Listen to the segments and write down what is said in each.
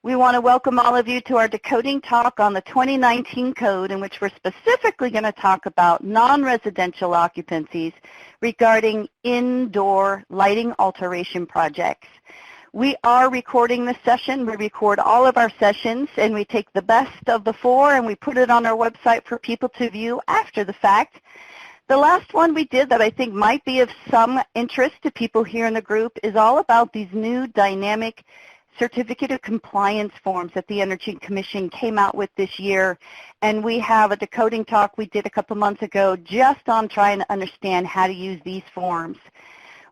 We want to welcome all of you to our Decoding talk on the 2019 code, in which we're specifically going to talk about non-residential occupancies regarding indoor lighting alteration projects. We are recording this session. We record all of our sessions, and we take the best of the four and we put it on our website for people to view after the fact. The last one we did that I think might be of some interest to people here in the group is all about these new dynamic Certificate of Compliance forms that the Energy Commission came out with this year. And we have a decoding talk we did a couple months ago just on trying to understand how to use these forms.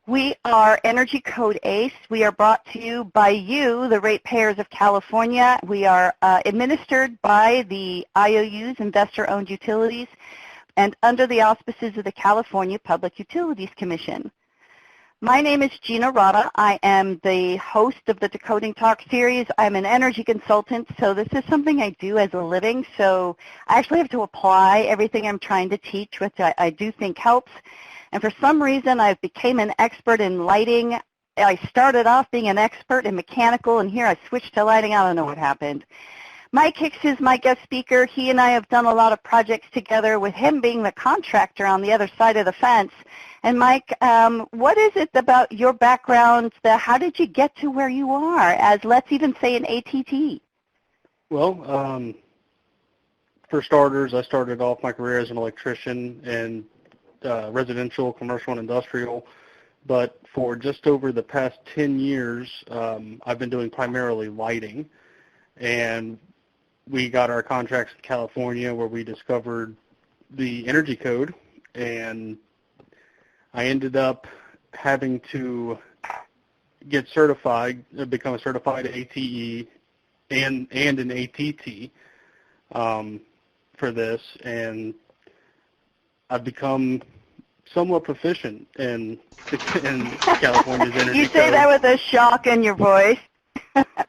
We are Energy Code ACE. We are brought to you by you, the ratepayers of California. We are administered by the IOUs, investor-owned utilities, and under the auspices of the California Public Utilities Commission. My name is Gina Rodda. I am the host of the Decoding Talk series. I'm an energy consultant, so this is something I do as a living. So I actually have to apply everything I'm trying to teach, which I do think helps. And for some reason, I became an expert in lighting. I started off being an expert in mechanical, and here I switched to lighting. I don't know what happened. Mike Hicks is my guest speaker. He and I have done a lot of projects together, with him being the contractor on the other side of the fence. And Mike, what is it about your background? How did you get to where you are as, let's even say, an ATT? Well, for starters, I started off my career as an electrician in residential, commercial, and industrial. But for just over the past 10 years, I've been doing primarily lighting. And we got our contracts in California where we discovered the energy code, and I ended up having to get certified, become a certified ATE and an ATT for this, and I've become somewhat proficient in California's energy code. You say that with a shock in your voice.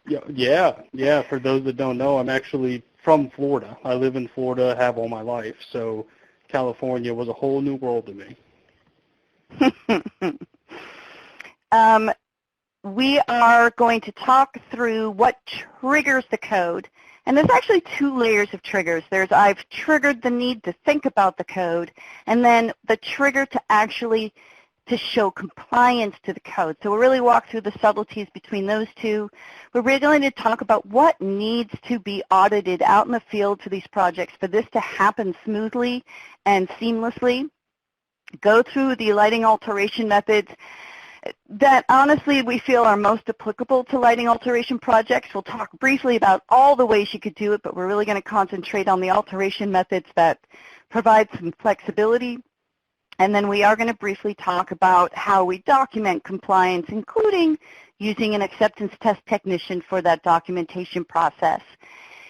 Yeah. For those that don't know, I'm actually from Florida. I live in Florida, have all my life. So California was a whole new world to me. We are going to talk through what triggers the code. And there's actually two layers of triggers. I've triggered the need to think about the code, and then the trigger to actually to show compliance to the code. So we'll really walk through the subtleties between those two. We're really going to talk about what needs to be audited out in the field for these projects for this to happen smoothly and seamlessly. Go through the lighting alteration methods that honestly we feel are most applicable to lighting alteration projects. We'll talk briefly about all the ways you could do it, but we're really going to concentrate on the alteration methods that provide some flexibility. And then we are going to briefly talk about how we document compliance, including using an acceptance test technician for that documentation process.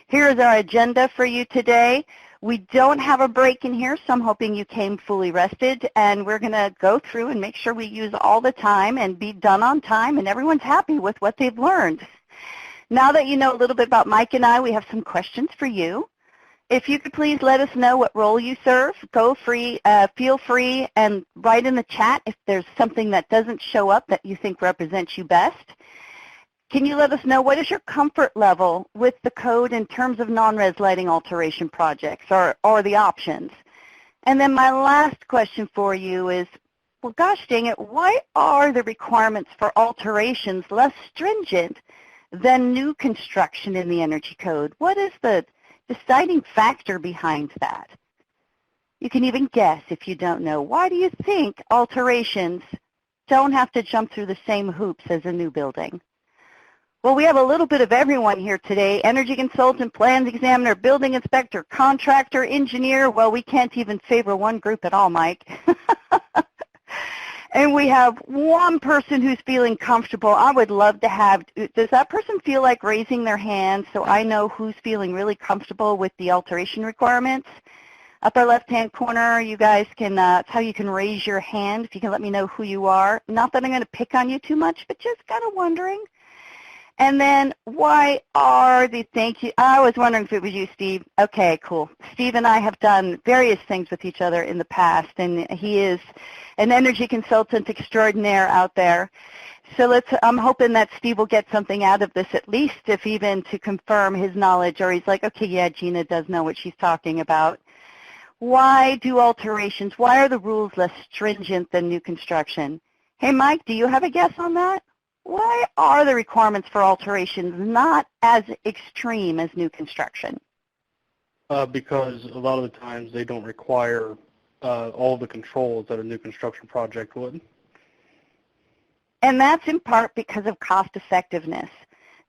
Here is our agenda for you today. We don't have a break in here, so I'm hoping you came fully rested, and we're going to go through and make sure we use all the time and be done on time, and everyone's happy with what they've learned. Now that you know a little bit about Mike and I, we have some questions for you. If you could please let us know what role you serve, feel free and write in the chat if there's something that doesn't show up that you think represents you best. Can you let us know what is your comfort level with the code in terms of non-res lighting alteration projects or the options? And then my last question for you is, well, gosh dang it, why are the requirements for alterations less stringent than new construction in the energy code? What is the deciding factor behind that? You can even guess if you don't know. Why do you think alterations don't have to jump through the same hoops as a new building? Well, we have a little bit of everyone here today: energy consultant, plans examiner, building inspector, contractor, engineer. Well, we can't even favor one group at all, Mike. And we have one person who's feeling comfortable. I would love to have, does that person feel like raising their hand so I know who's feeling really comfortable with the alteration requirements? Upper left-hand corner, you guys can, that's how you can raise your hand, if you can let me know who you are. Not that I'm going to pick on you too much, but just kind of wondering. And then why are the, thank you, I was wondering if it was you, Steve. Okay, cool. Steve and I have done various things with each other in the past, and he is an energy consultant extraordinaire out there. So I'm hoping that Steve will get something out of this, at least if even to confirm his knowledge, or he's like, okay, yeah, Gina does know what she's talking about. Why do alterations, why are the rules less stringent than new construction? Hey, Mike, do you have a guess on that? Why are the requirements for alterations not as extreme as new construction? Because a lot of the times they don't require all the controls that a new construction project would. And that's in part because of cost effectiveness.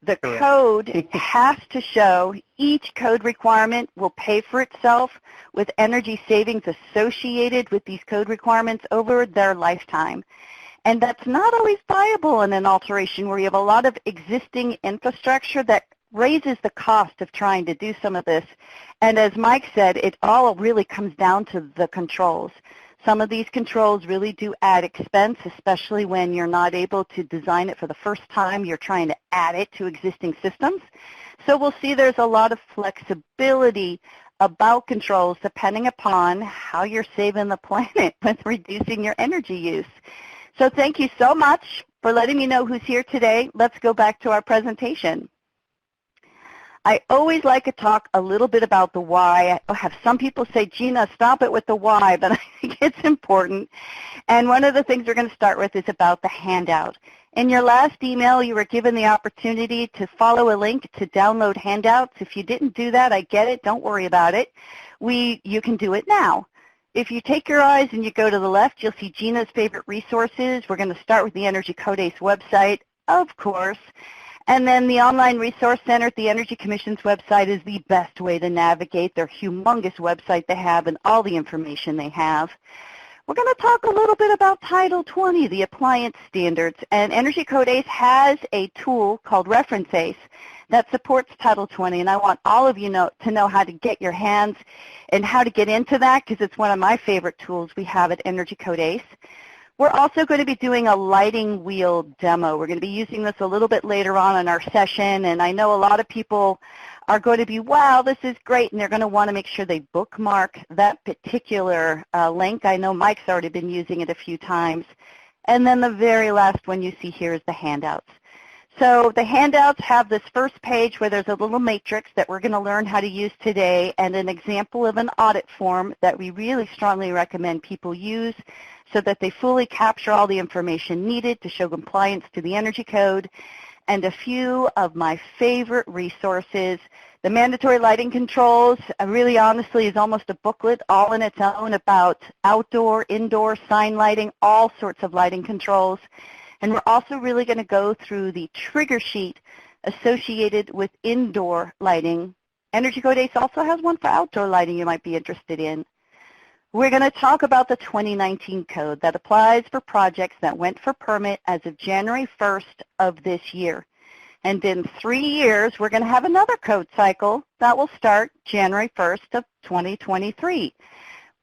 The Correct. code has to show each code requirement will pay for itself with energy savings associated with these code requirements over their lifetime. And that's not always viable in an alteration where you have a lot of existing infrastructure that raises the cost of trying to do some of this. And as Mike said, it all really comes down to the controls. Some of these controls really do add expense, especially when you're not able to design it for the first time. You're trying to add it to existing systems. So we'll see there's a lot of flexibility about controls depending upon how you're saving the planet with reducing your energy use. So thank you so much for letting me know who's here today. Let's go back to our presentation. I always like to talk a little bit about the why. I have some people say, Gina, stop it with the why, but I think it's important. And one of the things we're going to start with is about the handout. In your last email, you were given the opportunity to follow a link to download handouts. If you didn't do that, I get it. Don't worry about it. You can do it now. If you take your eyes and you go to the left, you'll see Gina's favorite resources. We're going to start with the Energy Code ACE website, of course. And then the Online Resource Center at the Energy Commission's website is the best way to navigate their humongous website they have and all the information they have. We're going to talk a little bit about Title 20, the appliance standards. And Energy Code ACE has a tool called Reference ACE that supports Title 20. And I want all of you to know how to get your hands and how to get into that, because it's one of my favorite tools we have at Energy Code ACE. We're also going to be doing a lighting wheel demo. We're going to be using this a little bit later on in our session, and I know a lot of people are going to be, wow, this is great, and they're going to want to make sure they bookmark that particular link. I know Mike's already been using it a few times. And then the very last one you see here is the handouts. So the handouts have this first page where there's a little matrix that we're going to learn how to use today, and an example of an audit form that we really strongly recommend people use so that they fully capture all the information needed to show compliance to the Energy Code, and a few of my favorite resources. The mandatory lighting controls, really honestly, is almost a booklet all in its own about outdoor, indoor, sign lighting, all sorts of lighting controls. And we're also really going to go through the trigger sheet associated with indoor lighting. Energy Code ACE also has one for outdoor lighting you might be interested in. We're going to talk about the 2019 code that applies for projects that went for permit as of January 1st of this year. And in 3 years, we're going to have another code cycle that will start January 1st of 2023.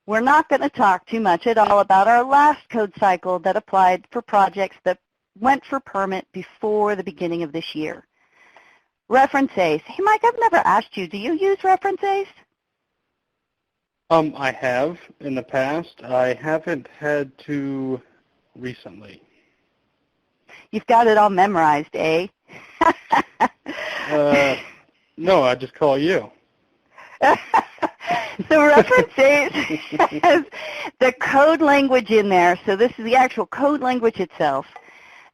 We're not going to talk too much at all about our last code cycle that applied for projects that went for permit before the beginning of this year. Reference ACE. Hey, Mike, I've never asked you, do you use Reference ACE? I have in the past. I haven't had to recently. You've got it all memorized, eh? No, I just call you. So Reference ACE has the code language in there. So this is the actual code language itself.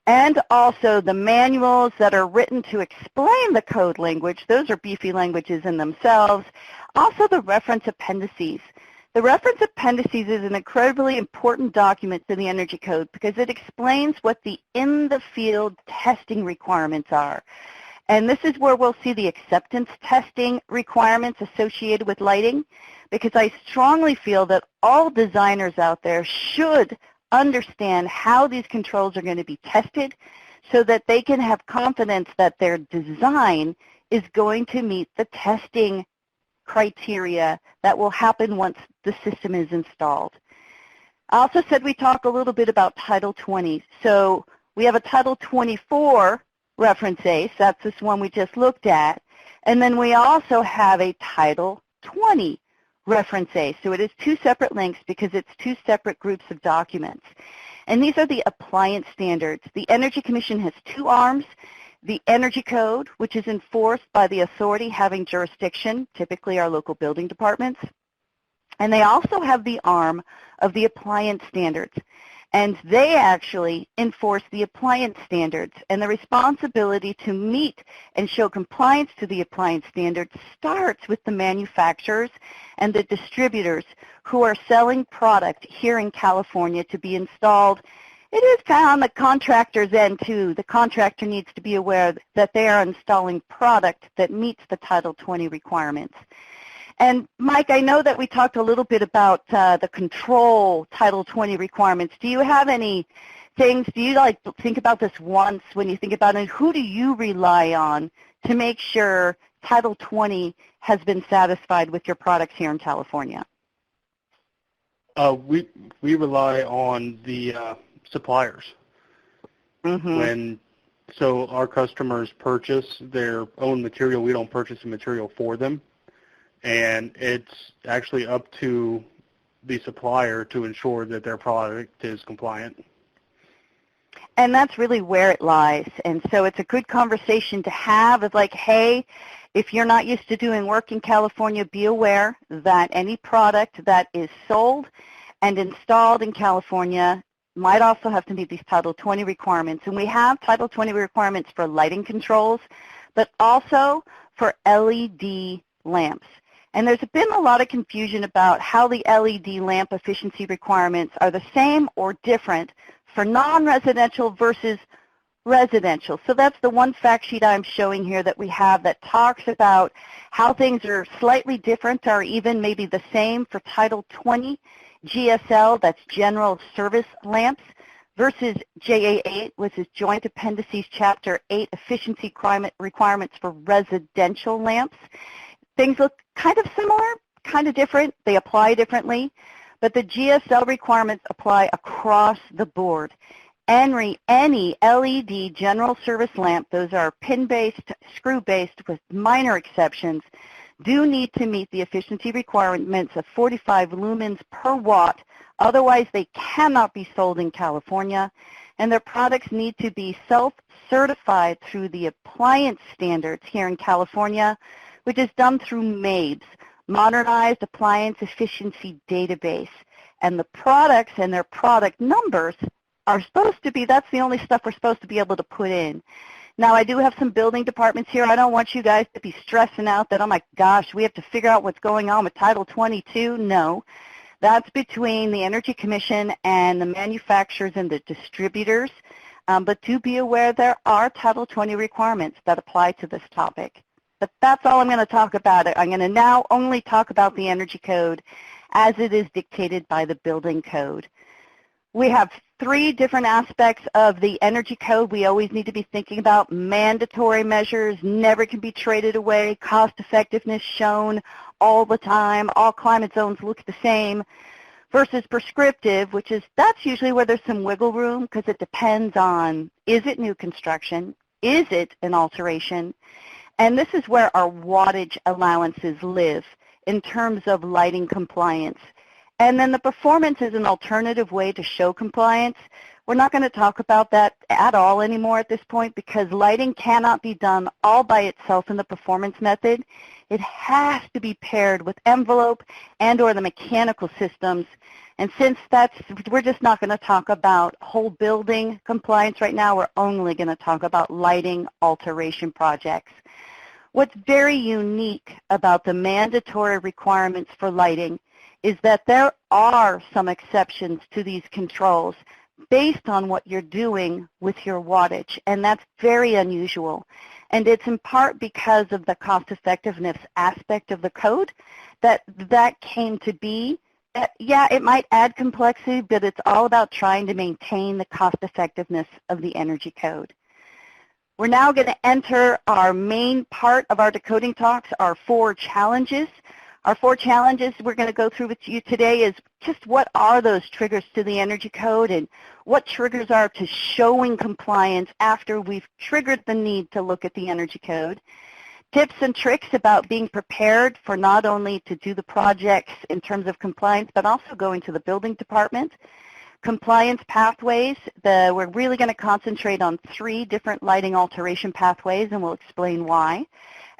And also the manuals that are written to explain the code language. Those are beefy languages in themselves. Also the reference appendices. The reference appendices is an incredibly important document to the Energy Code because it explains what the in-the-field testing requirements are. And this is where we'll see the acceptance testing requirements associated with lighting, because I strongly feel that all designers out there should understand how these controls are going to be tested so that they can have confidence that their design is going to meet the testing criteria that will happen once the system is installed. I also said we talk a little bit about Title 20. So we have a Title 24 Reference ACE. That's this one we just looked at. And then we also have a Title 20 Reference ACE. So it is two separate links because it's two separate groups of documents. and these are the appliance standards. The Energy Commission has two arms: the Energy Code, which is enforced by the authority having jurisdiction, typically our local building departments, and they also have the arm of the appliance standards. And they actually enforce the appliance standards, and the responsibility to meet and show compliance to the appliance standards starts with the manufacturers and the distributors who are selling product here in California to be installed. It is kind of on the contractor's end too. The contractor needs to be aware that they are installing product that meets the Title 20 requirements. And Mike, I know that we talked a little bit about the control Title 20 requirements. Do you have any things, do you think about this once when you think about it? Who do you rely on to make sure Title 20 has been satisfied with your products here in California? We rely on the suppliers. So our customers purchase their own material. We don't purchase the material for them. And it's actually up to the supplier to ensure that their product is compliant. And that's really where it lies. And so it's a good conversation to have. It's like, hey, if you're not used to doing work in California, be aware that any product that is sold and installed in California might also have to meet these Title 20 requirements. And we have Title 20 requirements for lighting controls, but also for LED lamps. And there's been a lot of confusion about how the LED lamp efficiency requirements are the same or different for non-residential versus residential. So that's the one fact sheet I'm showing here that we have that talks about how things are slightly different or even maybe the same for Title 20 GSL, that's General Service Lamps, versus JA8, which is Joint Appendices Chapter 8 Efficiency Requirements for Residential Lamps. Things look kind of similar, kind of different. They apply differently, but the GSL requirements apply across the board. Any LED general service lamp, those are pin-based, screw-based with minor exceptions, do need to meet the efficiency requirements of 45 lumens per watt. Otherwise, they cannot be sold in California, and their products need to be self-certified through the appliance standards here in California, which is done through MABES, Modernized Appliance Efficiency Database. And the products and their product numbers are supposed to be, that's the only stuff we're supposed to be able to put in. Now, I do have some building departments here. I don't want you guys to be stressing out that, oh my gosh, we have to figure out what's going on with Title 22. No, that's between the Energy Commission and the manufacturers and the distributors. But do be aware there are Title 20 requirements that apply to this topic. But that's all I'm going to talk about. I'm going to now only talk about the Energy Code as it is dictated by the Building Code. We have three different aspects of the Energy Code we always need to be thinking about. Mandatory measures never can be traded away. Cost effectiveness shown all the time. All climate zones look the same. Versus prescriptive, which is, that's usually where there's some wiggle room because it depends on, is it new construction? Is it an alteration? And this is where our wattage allowances live in terms of lighting compliance. And then the performance is an alternative way to show compliance. We're not going to talk about that at all anymore at this point because lighting cannot be done all by itself in the performance method. It has to be paired with envelope and or the mechanical systems. And since we're just not going to talk about whole building compliance right now, we're only going to talk about lighting alteration projects. What's very unique about the mandatory requirements for lighting is that there are some exceptions to these controls based on what you're doing with your wattage, and that's very unusual. And it's in part because of the cost effectiveness aspect of the code that came to be. Yeah, it might add complexity, but it's all about trying to maintain the cost effectiveness of the Energy Code. We're now going to enter our main part of our decoding talks, our 4 challenges. Our 4 challenges we're going to go through with you today is just what are those triggers to the Energy Code and what triggers are to showing compliance after we've triggered the need to look at the Energy Code. Tips and tricks about being prepared for not only to do the projects in terms of compliance, but also going to the building department. Compliance pathways, we're really going to concentrate on 3 different lighting alteration pathways, and we'll explain why.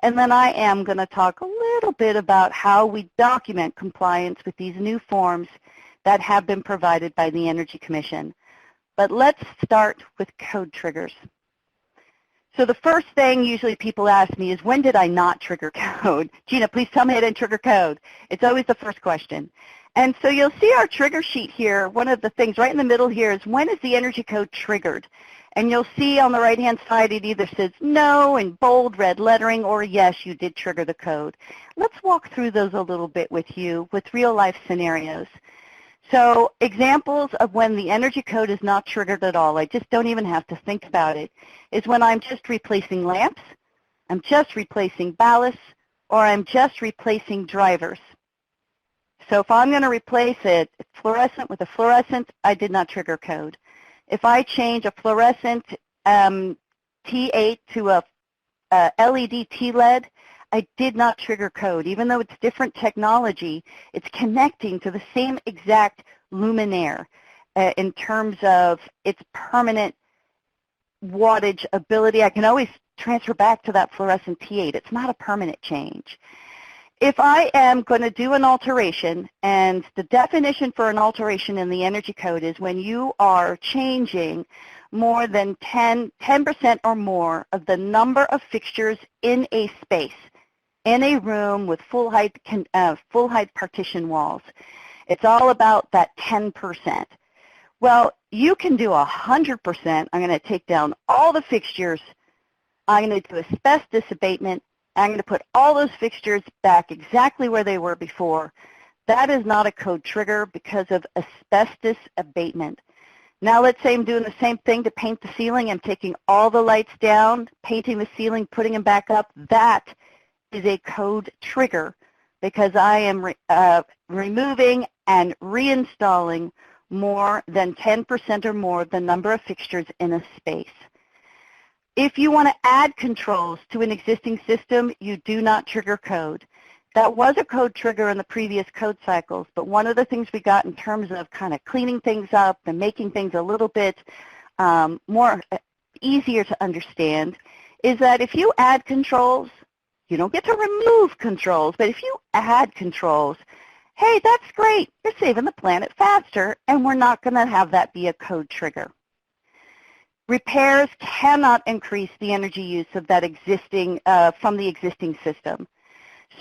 And then I am going to talk a little bit about how we document compliance with these new forms that have been provided by the Energy Commission. But let's start with code triggers. So the first thing usually people ask me is, when did I not trigger code? Gina, please tell me I didn't trigger code. It's always the first question. And so you'll see our trigger sheet here. One of the things right in the middle here is, when is the energy code triggered? And you'll see on the right-hand side it either says no in bold red lettering or yes, you did trigger the code. Let's walk through those a little bit with you with real-life scenarios. So examples of when the energy code is not triggered at all, I just don't even have to think about it, is when I'm just replacing lamps, I'm just replacing ballasts, or I'm just replacing drivers. So if I'm going to replace a fluorescent with a fluorescent, I did not trigger code. If I change a fluorescent T8 to a LED T-LED, I did not trigger code. Even though it's different technology, it's connecting to the same exact luminaire in terms of its permanent wattage ability. I can always transfer back to that fluorescent T8. It's not a permanent change. If I am going to do an alteration, and the definition for an alteration in the energy code is when you are changing more than 10% or more of the number of fixtures in a space, in a room with full height partition walls. It's all about that 10%. Well, you can do 100%. I'm going to take down all the fixtures. I'm going to do asbestos abatement. I'm going to put all those fixtures back exactly where they were before. That is not a code trigger because of asbestos abatement. Now let's say I'm doing the same thing to paint the ceiling. I'm taking all the lights down, painting the ceiling, putting them back up. That is a code trigger because I am removing and reinstalling more than 10% or more of the number of fixtures in a space. If you want to add controls to an existing system, you do not trigger code. That was a code trigger in the previous code cycles, but one of the things we got in terms of kind of cleaning things up and making things a little bit more easier to understand is that if you add controls, you don't get to remove controls, but if you add controls, hey, that's great. You're saving the planet faster, and we're not going to have that be a code trigger. Repairs cannot increase the energy use of that existing, from the existing system.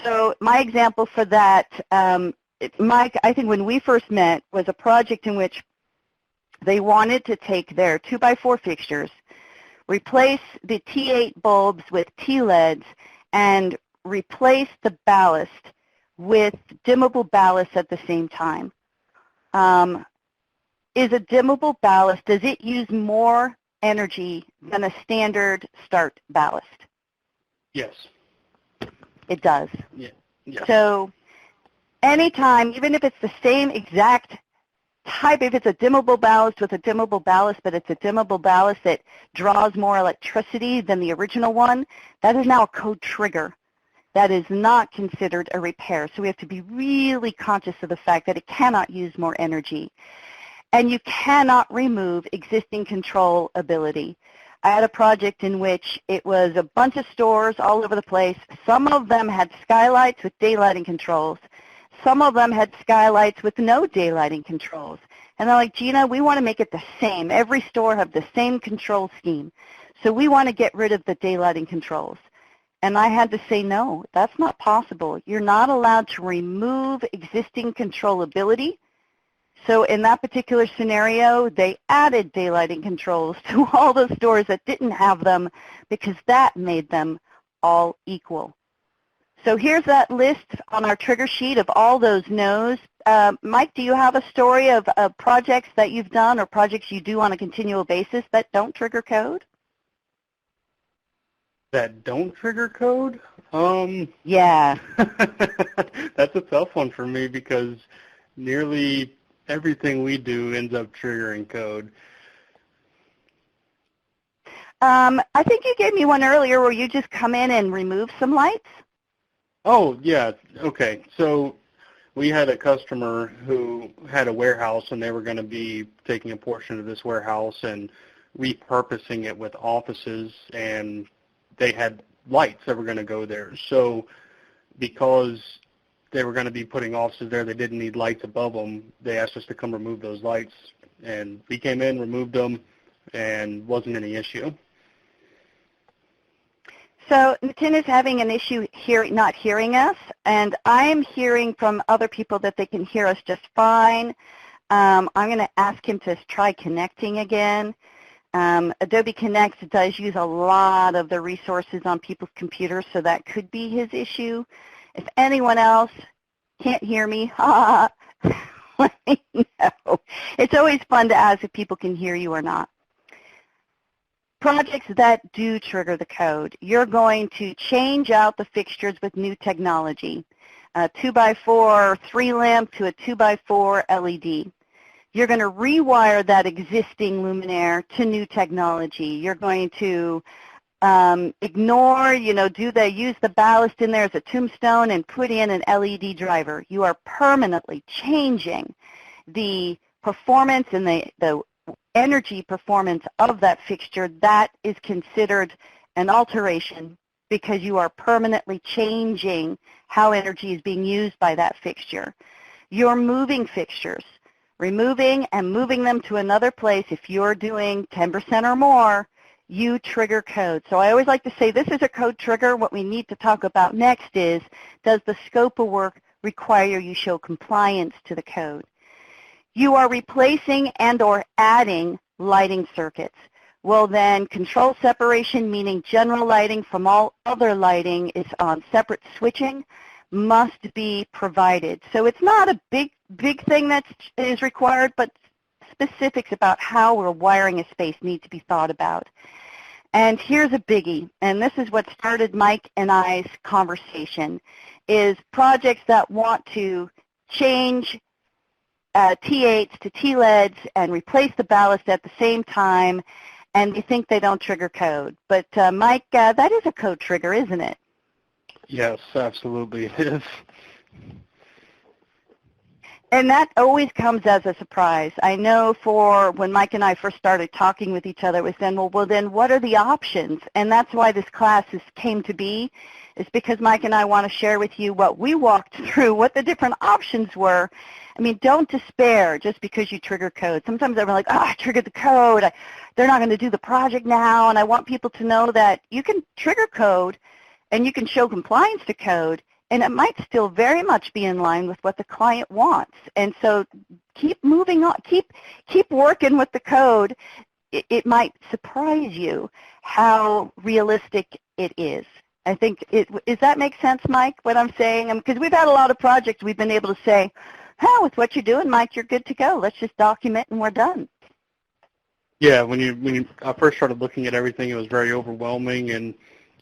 So my example for that, Mike, I think when we first met, was a project in which they wanted to take their 2x4 fixtures, replace the T8 bulbs with T-LEDs, and replace the ballast with dimmable ballast at the same time. Is a dimmable ballast, does it use more energy than a standard start ballast? Yes. It does. Yeah. Yes. So anytime, even if it's the same exact type, if it's a dimmable ballast with a dimmable ballast, but it's a dimmable ballast that draws more electricity than the original one, that is now a code trigger. That is not considered a repair. So we have to be really conscious of the fact that it cannot use more energy. And you cannot remove existing control ability. I had a project in which it was a bunch of stores all over the place. Some of them had skylights with daylighting controls. Some of them had skylights with no daylighting controls. And they're like, Gina, we want to make it the same. Every store have the same control scheme. So we want to get rid of the daylighting controls. And I had to say, no, that's not possible. You're not allowed to remove existing controllability. So in that particular scenario, they added daylighting controls to all those stores that didn't have them because that made them all equal. So here's that list on our trigger sheet of all those no's. Mike, do you have a story of projects that you've done or projects you do on a continual basis that don't trigger code? That don't trigger code? Yeah. That's a tough one for me because nearly everything we do ends up triggering code. I think you gave me one earlier where you just come in and remove some lights. Oh, yeah. Okay. So We had a customer who had a warehouse, and they were going to be taking a portion of this warehouse and repurposing it with offices, and they had lights that were going to go there. So because they were going to be putting offices there, they didn't need lights above them, they asked us to come remove those lights, and we came in, removed them, and wasn't any issue. So Nitin is having an issue not hearing us, and I am hearing from other people that they can hear us just fine. I'm going to ask him to try connecting again. Adobe Connect does use a lot of the resources on people's computers, so that could be his issue. If anyone else can't hear me, let me know. It's always fun to ask if people can hear you or not. Projects that do trigger the code, you're going to change out the fixtures with new technology, a 2x4 3-lamp to a 2x4 LED. You're going to rewire that existing luminaire to new technology. You're going to ignore, use the ballast in there as a tombstone and put in an LED driver. You are permanently changing the performance and the energy performance of that fixture. That is considered an alteration because you are permanently changing how energy is being used by that fixture. You're moving fixtures, removing and moving them to another place. If you're doing 10% or more, you trigger code. So I always like to say this is a code trigger. What we need to talk about next is, does the scope of work require you show compliance to the code? You are replacing and or adding lighting circuits. Well then, control separation, meaning general lighting from all other lighting is on separate switching, must be provided. So it's not a big thing that is required, but specifics about how we're wiring a space need to be thought about. And here's a biggie, and this is what started Mike and I's conversation, is projects that want to change T8s to T-LEDs and replace the ballast at the same time, and they think they don't trigger code. But Mike, that is a code trigger, isn't it? Yes, absolutely it is. And that always comes as a surprise. I know for when Mike and I first started talking with each other, it was then, well, then what are the options? And that's why this class came to be, is because Mike and I want to share with you what we walked through, what the different options were. I mean, don't despair just because you trigger code. Sometimes I'm like, I triggered the code. They're not going to do the project now. And I want people to know that you can trigger code and you can show compliance to code, and it might still very much be in line with what the client wants. And so keep moving on. Keep working with the code. It might surprise you how realistic it is. I think, does that make sense, Mike, what I'm saying? Because we've had a lot of projects we've been able to say, with what you're doing, Mike, you're good to go. Let's just document and we're done. Yeah, when I first started looking at everything, it was very overwhelming, and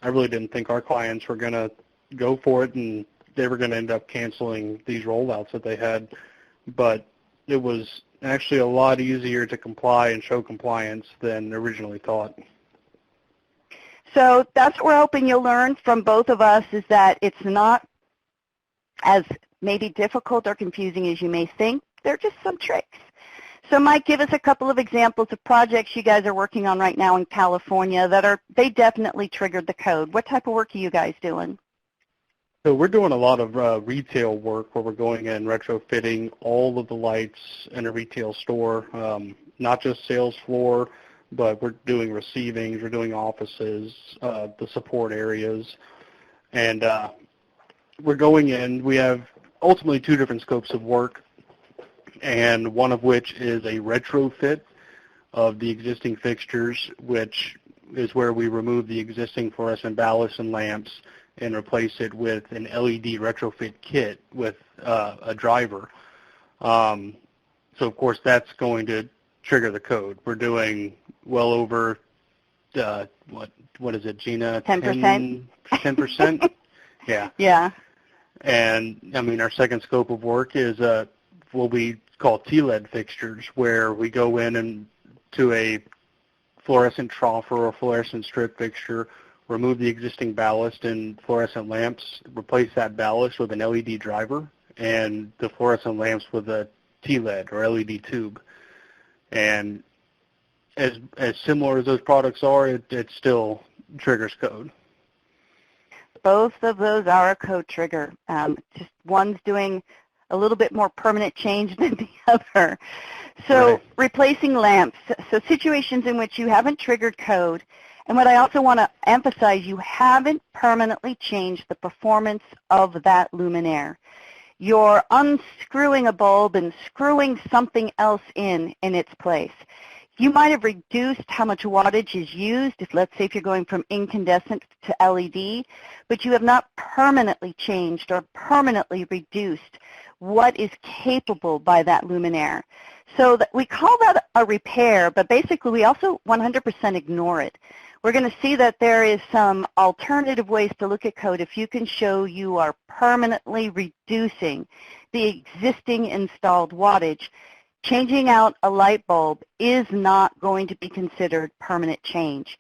I really didn't think our clients were going to go for it, and they were going to end up canceling these rollouts that they had. But it was actually a lot easier to comply and show compliance than originally thought. So that's what we're hoping you'll learn from both of us, is that it's not as maybe difficult or confusing as you may think. They're just some tricks. So Mike, give us a couple of examples of projects you guys are working on right now in California that they definitely triggered the code. What type of work are you guys doing? So we're doing a lot of retail work where we're going in retrofitting all of the lights in a retail store, not just sales floor, but we're doing receivings, we're doing offices, the support areas, and we're going in. We have ultimately two different scopes of work, and one of which is a retrofit of the existing fixtures, which is where we remove the existing fluorescent ballast and lamps and replace it with an LED retrofit kit with a driver. So of course that's going to trigger the code. We're doing well over, what is it, Gina? 10%? 10%? Yeah. Yeah. And I mean, our second scope of work is what we call T-LED fixtures, where we go in and to a fluorescent trough or a fluorescent strip fixture, remove the existing ballast and fluorescent lamps, replace that ballast with an LED driver, and the fluorescent lamps with a TLED or LED tube. And as similar as those products are, it still triggers code. Both of those are a code trigger. Just one's doing a little bit more permanent change than the other. So Right. replacing lamps, so situations in which you haven't triggered code, and what I also want to emphasize, you haven't permanently changed the performance of that luminaire. You're unscrewing a bulb and screwing something else in its place. You might have reduced how much wattage is used, let's say if you're going from incandescent to LED, but you have not permanently changed or permanently reduced what is capable by that luminaire. So we call that a repair, but basically we also 100% ignore it. We're going to see that there is some alternative ways to look at code if you can show you are permanently reducing the existing installed wattage. Changing out a light bulb is not going to be considered permanent change,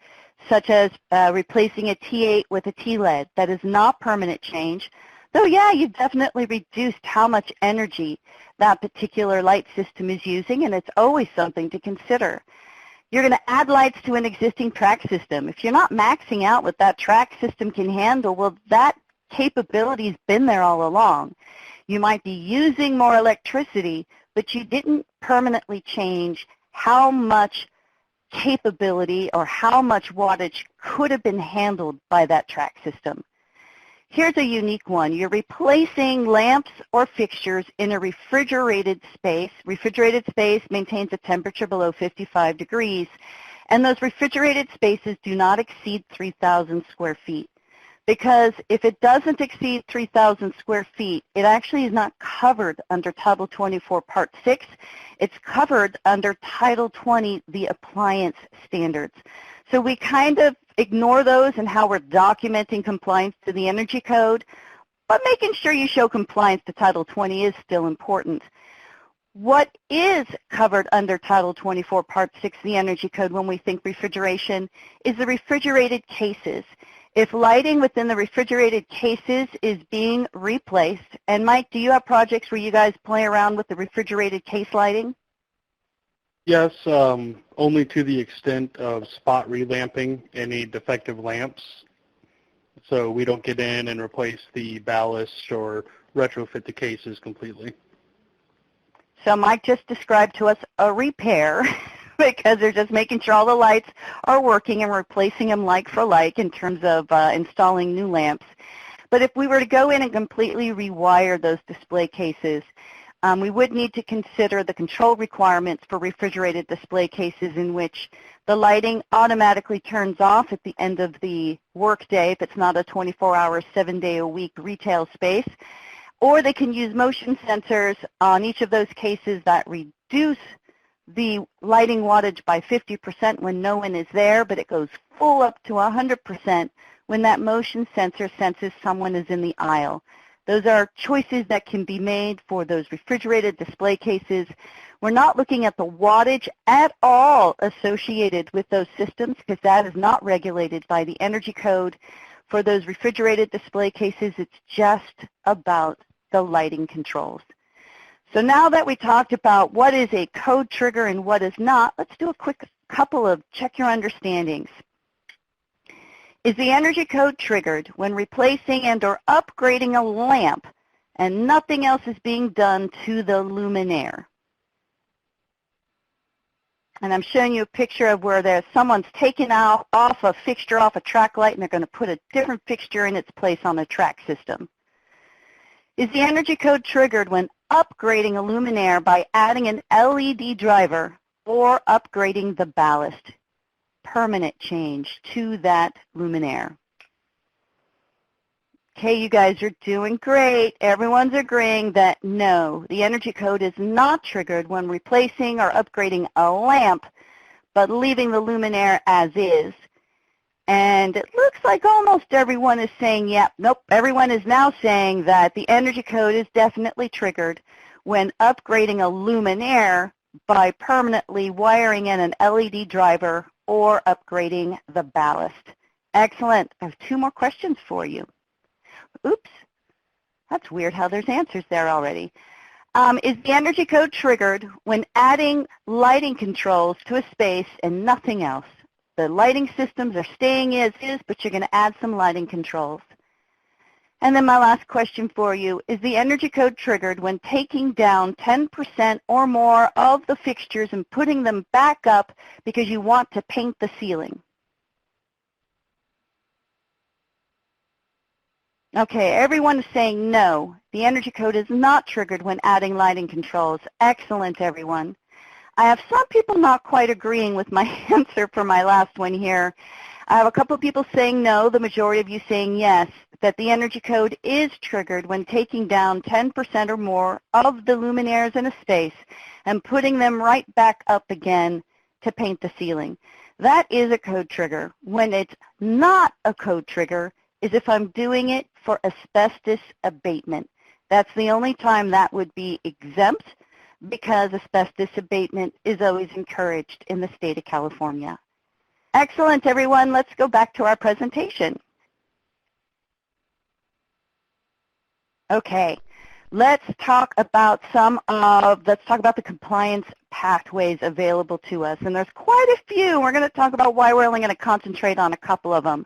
such as replacing a T8 with a TLED. That is not permanent change, though yeah, you've definitely reduced how much energy that particular light system is using, and it's always something to consider. You're going to add lights to an existing track system. If you're not maxing out what that track system can handle, well, that capability's been there all along. You might be using more electricity, but you didn't permanently change how much capability or how much wattage could have been handled by that track system. Here's a unique one. You're replacing lamps or fixtures in a refrigerated space. Refrigerated space maintains a temperature below 55 degrees, and those refrigerated spaces do not exceed 3,000 square feet. Because if it doesn't exceed 3,000 square feet, it actually is not covered under Title 24 Part 6. It's covered under Title 20, the Appliance standards. So we kind of ignore those and how we're documenting compliance to the Energy Code, but making sure you show compliance to Title 20 is still important. What is covered under Title 24 Part 6 of the Energy Code when we think refrigeration is the refrigerated cases. If lighting within the refrigerated cases is being replaced, and Mike, do you have projects where you guys play around with the refrigerated case lighting? Yes, only to the extent of spot relamping any defective lamps. So we don't get in and replace the ballast or retrofit the cases completely. So Mike just described to us a repair because they're just making sure all the lights are working and replacing them like for like in terms of installing new lamps. But if we were to go in and completely rewire those display cases, we would need to consider the control requirements for refrigerated display cases in which the lighting automatically turns off at the end of the workday if it's not a 24-hour, 7-day-a-week retail space, or they can use motion sensors on each of those cases that reduce the lighting wattage by 50% when no one is there, but it goes full up to 100% when that motion sensor senses someone is in the aisle. Those are choices that can be made for those refrigerated display cases. We're not looking at the wattage at all associated with those systems because that is not regulated by the Energy Code. For those refrigerated display cases, it's just about the lighting controls. So now that we talked about what is a code trigger and what is not, let's do a quick couple of check your understandings. Is the Energy Code triggered when replacing and or upgrading a lamp and nothing else is being done to the luminaire? And I'm showing you a picture of where someone's taken off a fixture off a track light and they're going to put a different fixture in its place on the track system. Is the Energy Code triggered when upgrading a luminaire by adding an LED driver or upgrading the ballast? Permanent change to that luminaire. Okay, you guys are doing great. Everyone's agreeing that no, the Energy Code is not triggered when replacing or upgrading a lamp, but leaving the luminaire as is. And it looks like almost everyone is saying, yep, nope, everyone is now saying that the Energy Code is definitely triggered when upgrading a luminaire by permanently wiring in an LED driver or upgrading the ballast. Excellent. I have two more questions for you. Oops. That's weird how there's answers there already. Is the energy code triggered when adding lighting controls to a space and nothing else? The lighting systems are staying as is, but you're going to add some lighting controls. And then my last question for you, is the energy code triggered when taking down 10% or more of the fixtures and putting them back up because you want to paint the ceiling? Okay, everyone is saying no. The energy code is not triggered when adding lighting controls. Excellent, everyone. I have some people not quite agreeing with my answer for my last one here. I have a couple of people saying no, the majority of you saying yes, that the energy code is triggered when taking down 10% or more of the luminaires in a space and putting them right back up again to paint the ceiling. That is a code trigger. When it's not a code trigger is if I'm doing it for asbestos abatement. That's the only time that would be exempt, because asbestos abatement is always encouraged in the state of California. Excellent, everyone. Let's go back to our presentation. Okay, let's talk about the compliance pathways available to us. And there's quite a few. We're going to talk about why we're only going to concentrate on a couple of them.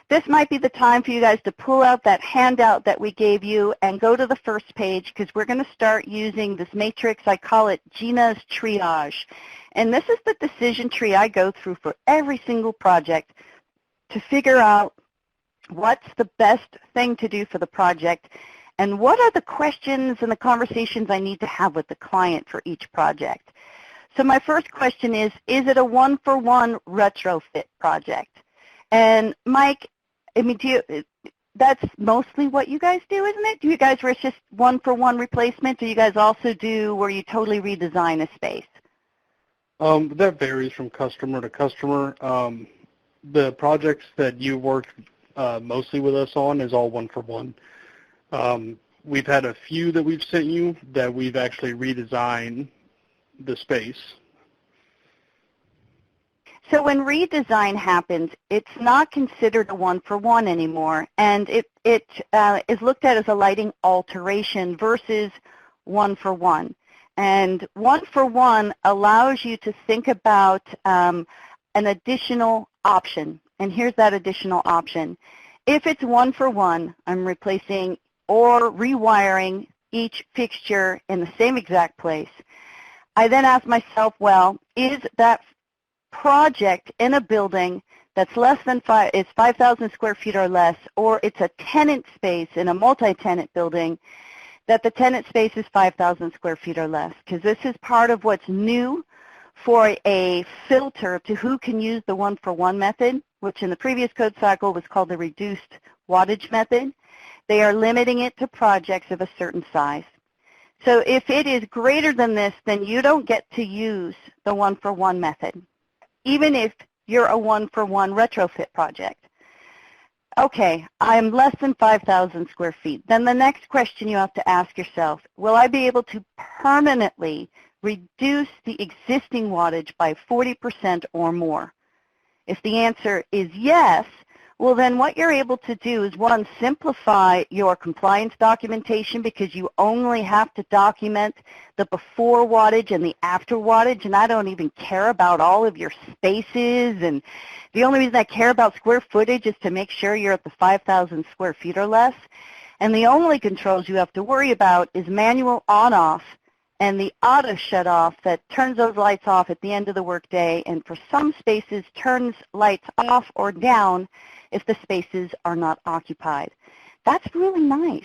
This might be the time for you guys to pull out that handout that we gave you and go to the first page, because we're going to start using this matrix. I call it Gina's triage. And this is the decision tree I go through for every single project to figure out what's the best thing to do for the project and what are the questions and the conversations I need to have with the client for each project. So my first question is it a one-for-one retrofit project? And Mike, I mean, that's mostly what you guys do, isn't it? Do you guys just one-for-one replacement, or you guys also do where you totally redesign a space? That varies from customer to customer. The projects that you work mostly with us on is all one-for-one. We've had a few that we've sent you that we've actually redesigned the space. So when redesign happens, it's not considered a one-for-one anymore, and it is looked at as a lighting alteration versus one-for-one. And one-for-one allows you to think about an additional option, and here's that additional option. If it's one-for-one, I'm replacing or rewiring each fixture in the same exact place. I then ask myself, well, is that project in a building that's less than 5,000 square feet or less, or it's a tenant space in a multi-tenant building that the tenant space is 5,000 square feet or less? Because this is part of what's new for a filter to who can use the one-for-one method, which in the previous code cycle was called the reduced wattage method. They are limiting it to projects of a certain size. So if it is greater than this, then you don't get to use the one-for-one method, even if you're a one-for-one retrofit project. Okay, I'm less than 5,000 square feet. Then the next question you have to ask yourself, will I be able to permanently reduce the existing wattage by 40% or more? If the answer is yes, well then what you're able to do is, one, simplify your compliance documentation, because you only have to document the before wattage and the after wattage, and I don't even care about all of your spaces, and the only reason I care about square footage is to make sure you're at the 5,000 square feet or less. And the only controls you have to worry about is manual on-off and the auto shut-off that turns those lights off at the end of the workday, and for some spaces turns lights off or down if the spaces are not occupied. That's really nice.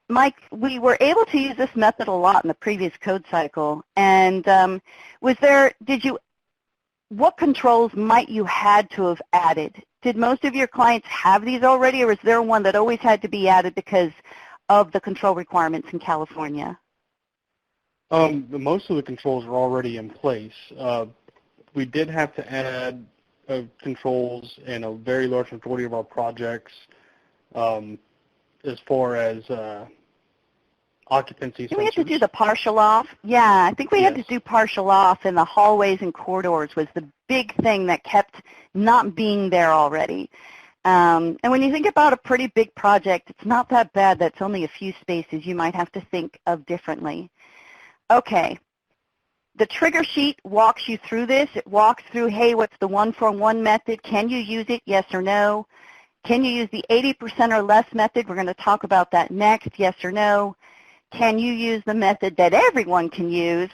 Mike, we were able to use this method a lot in the previous code cycle, and what controls might you had to have added? Did most of your clients have these already, or is there one that always had to be added because of the control requirements in California? Most of the controls are already in place. We did have to add controls in a very large majority of our projects as far as occupancy sensors. We had to do the partial off. Yeah, I think we had to do partial off in the hallways and corridors was the big thing that kept not being there already. And when you think about a pretty big project, it's not that bad. That's only a few spaces. You might have to think of differently. Okay. The trigger sheet walks you through this. It walks through, hey, what's the 1-for-1 method? Can you use it? Yes or no? Can you use the 80% or less method? We're going to talk about that next. Yes or no? Can you use the method that everyone can use?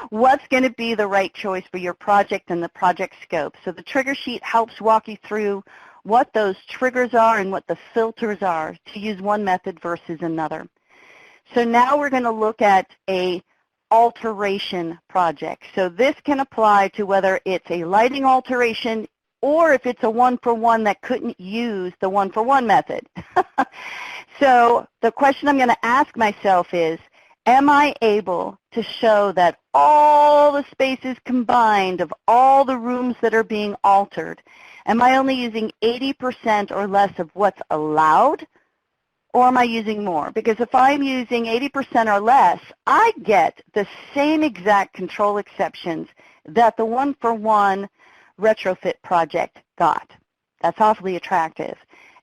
What's going to be the right choice for your project and the project scope? So the trigger sheet helps walk you through what those triggers are and what the filters are to use one method versus another. So now we're going to look at a alteration project. So this can apply to whether it's a lighting alteration or if it's a 1-for-1 that couldn't use the 1-for-1 method. So the question I'm going to ask myself is, am I able to show that all the spaces combined of all the rooms that are being altered, am I only using 80% or less of what's allowed, or am I using more? Because if I'm using 80% or less, I get the same exact control exceptions that the 1-for-1 retrofit project got. That's awfully attractive.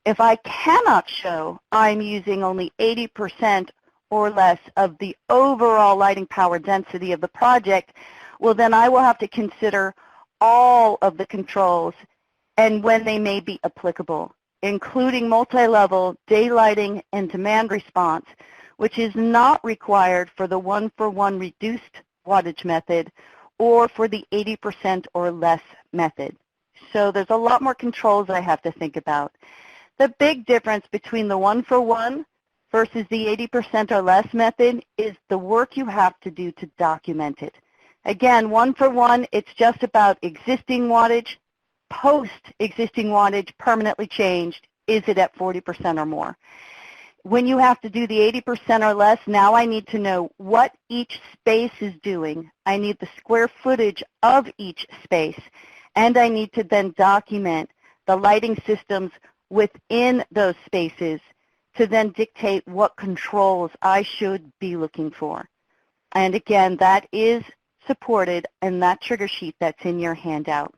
If I cannot show I'm using only 80% or less of the overall lighting power density of the project, well then I will have to consider all of the controls and when they may be applicable, including multi-level daylighting and demand response, which is not required for the 1-for-1 reduced wattage method or for the 80% or less method. So there's a lot more controls I have to think about. The big difference between the 1-for-1 versus the 80% or less method is the work you have to do to document it. Again, 1-for-1, it's just about existing wattage, post-existing wattage, permanently changed, is it at 40% or more? When you have to do the 80% or less, now I need to know what each space is doing. I need the square footage of each space, and I need to then document the lighting systems within those spaces to then dictate what controls I should be looking for. And again, that is supported in that trigger sheet that's in your handout.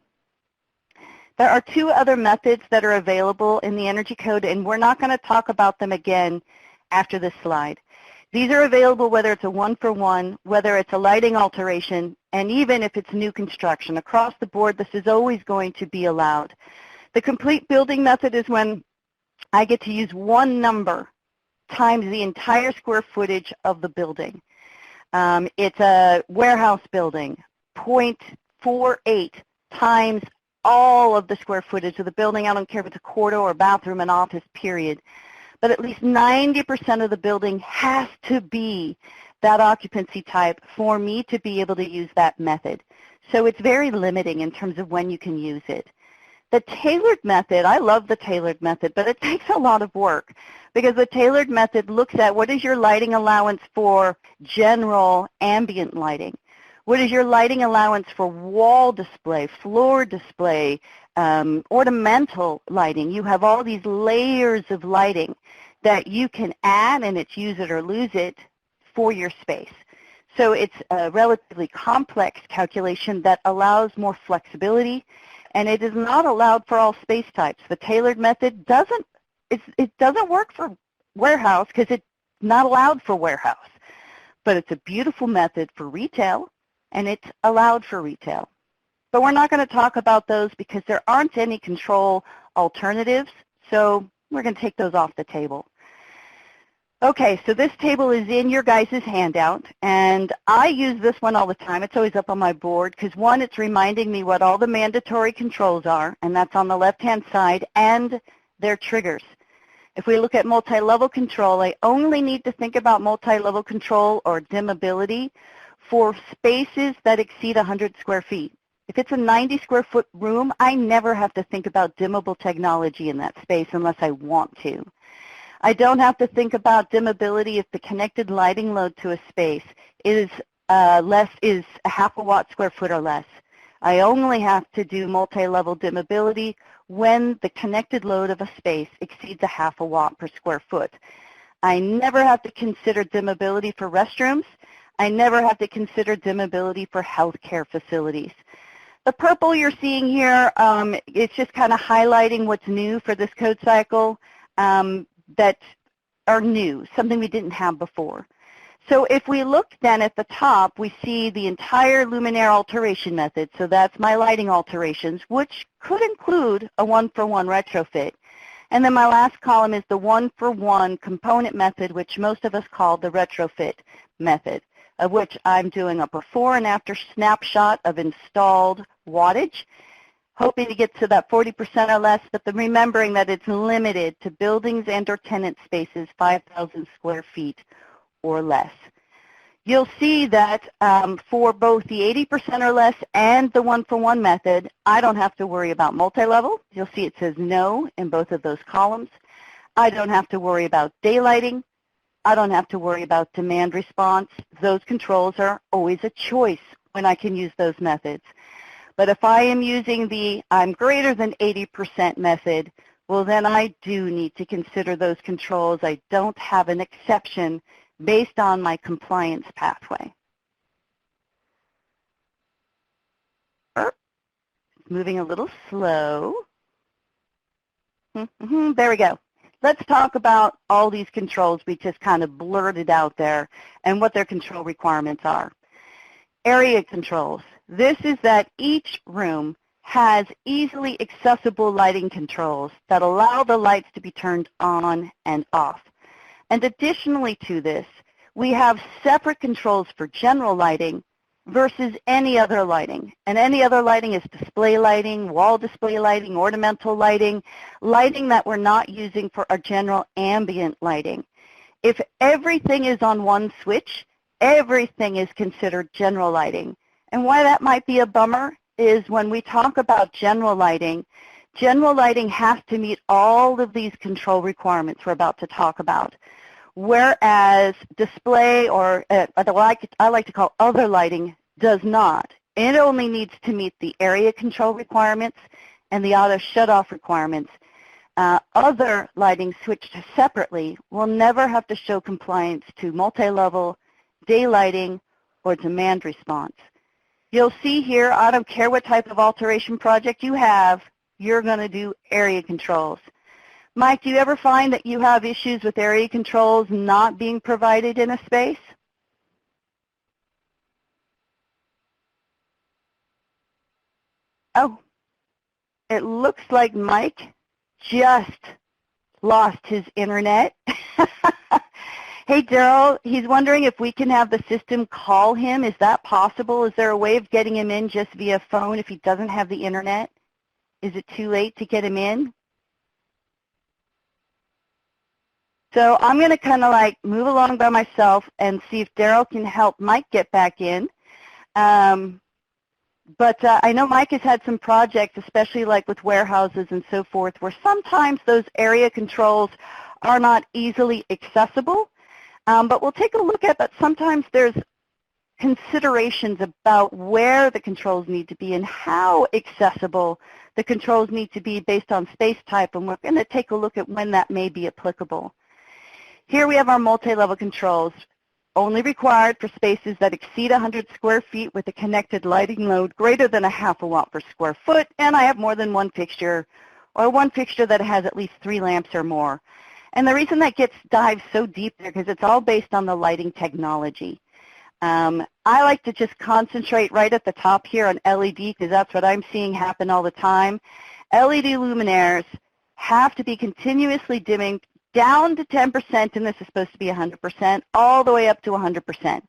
There are two other methods that are available in the Energy Code, and we're not going to talk about them again after this slide. These are available whether it's a 1-for-1, whether it's a lighting alteration, and even if it's new construction. Across the board, this is always going to be allowed. The complete building method is when I get to use one number times the entire square footage of the building. It's a warehouse building, 0.48 times all of the square footage of the building. I don't care if it's a corridor or bathroom and office, period. But at least 90% of the building has to be that occupancy type for me to be able to use that method. So it's very limiting in terms of when you can use it. The tailored method, I love the tailored method, but it takes a lot of work because the tailored method looks at what is your lighting allowance for general ambient lighting. What is your lighting allowance for wall display, floor display, ornamental lighting? You have all these layers of lighting that you can add, and it's use it or lose it for your space. So it's a relatively complex calculation that allows more flexibility, and it is not allowed for all space types. The tailored method doesn't work for warehouse because it's not allowed for warehouse, but it's a beautiful method for retail, and it's allowed for retail. But we're not going to talk about those because there aren't any control alternatives, so we're going to take those off the table. Okay, so this table is in your guys' handout, and I use this one all the time. It's always up on my board because, one, it's reminding me what all the mandatory controls are, and that's on the left-hand side, and their triggers. If we look at multi-level control, I only need to think about multi-level control or dimmability for spaces that exceed 100 square feet. If it's a 90 square foot room, I never have to think about dimmable technology in that space unless I want to. I don't have to think about dimmability if the connected lighting load to a space is a half a watt square foot or less. I only have to do multi-level dimmability when the connected load of a space exceeds a half a watt per square foot. I never have to consider dimmability for restrooms. I never have to consider dimmability for healthcare facilities. The purple you're seeing here, it's just kind of highlighting what's new for this code cycle that are new, something we didn't have before. So if we look then at the top, we see the entire luminaire alteration method. So that's my lighting alterations, which could include a one-for-one retrofit. And then my last column is the one-for-one component method, which most of us call the retrofit method, of which I'm doing a before and after snapshot of installed wattage, hoping to get to that 40% or less, but remembering that it's limited to buildings and or tenant spaces 5,000 square feet or less. You'll see that for both the 80% or less and the one-for-one method, I don't have to worry about multi-level. You'll see it says no in both of those columns. I don't have to worry about daylighting. I don't have to worry about demand response. Those controls are always a choice when I can use those methods. But if I am using the I'm greater than 80% method, well then I do need to consider those controls. I don't have an exception based on my compliance pathway. Moving a little slow. There we go. Let's talk about all these controls we just kind of blurted out there and what their control requirements are. Area controls. This is that each room has easily accessible lighting controls that allow the lights to be turned on and off. And additionally to this, we have separate controls for general lighting versus any other lighting. And any other lighting is display lighting, wall display lighting, ornamental lighting, lighting that we're not using for our general ambient lighting. If everything is on one switch, everything is considered general lighting. And why that might be a bummer is when we talk about general lighting has to meet all of these control requirements we're about to talk about. Whereas display, or I like to call other lighting, does not. It only needs to meet the area control requirements and the auto shutoff requirements. Other lighting switched separately will never have to show compliance to multi-level, daylighting, or demand response. You'll see here, I don't care what type of alteration project you have, you're going to do area controls. Mike, do you ever find that you have issues with area controls not being provided in a space? Oh, it looks like Mike just lost his internet. Hey, Daryl, he's wondering if we can have the system call him. Is that possible? Is there a way of getting him in just via phone if he doesn't have the internet? Is it too late to get him in? So I'm going to kind of like move along by myself and see if Daryl can help Mike get back in. But I know Mike has had some projects, especially like with warehouses and so forth, where sometimes those area controls are not easily accessible. But we'll take a look at that. Sometimes there's considerations about where the controls need to be and how accessible the controls need to be based on space type, and we're going to take a look at when that may be applicable. Here we have our multi-level controls, only required for spaces that exceed 100 square feet with a connected lighting load greater than a half a watt per square foot, and I have more than one fixture, or one fixture that has at least 3 lamps or more. And the reason that dives so deep there, because it's all based on the lighting technology. I like to just concentrate right at the top here on LED, because that's what I'm seeing happen all the time. LED luminaires have to be continuously dimming down to 10%, and this is supposed to be 100%, all the way up to 100%.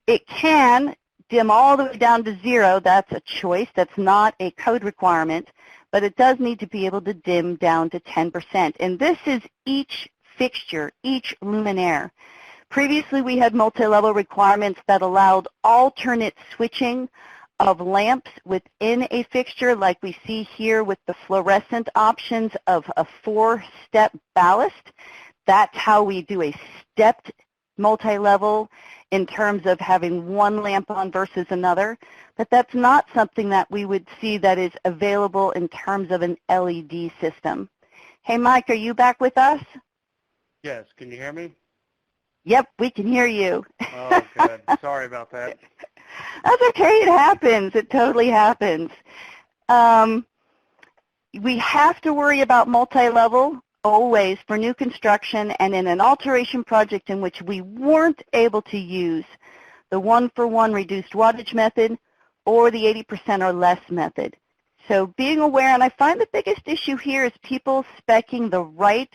It can dim all the way down to 0. That's a choice. That's not a code requirement, but it does need to be able to dim down to 10%. And this is each fixture, each luminaire. Previously, we had multi-level requirements that allowed alternate switching of lamps within a fixture, like we see here with the fluorescent options of a 4-step ballast. That's how we do a stepped multi-level in terms of having one lamp on versus another. But that's not something that we would see that is available in terms of an LED system. Hey, Mike, are you back with us? Yes, can you hear me? Yep, we can hear you. Oh, good. Sorry about that. That's okay. It happens. It totally happens. We have to worry about multi-level always for new construction and in an alteration project in which we weren't able to use the one-for-one reduced wattage method or the 80% or less method. So being aware, and I find the biggest issue here is people speccing the right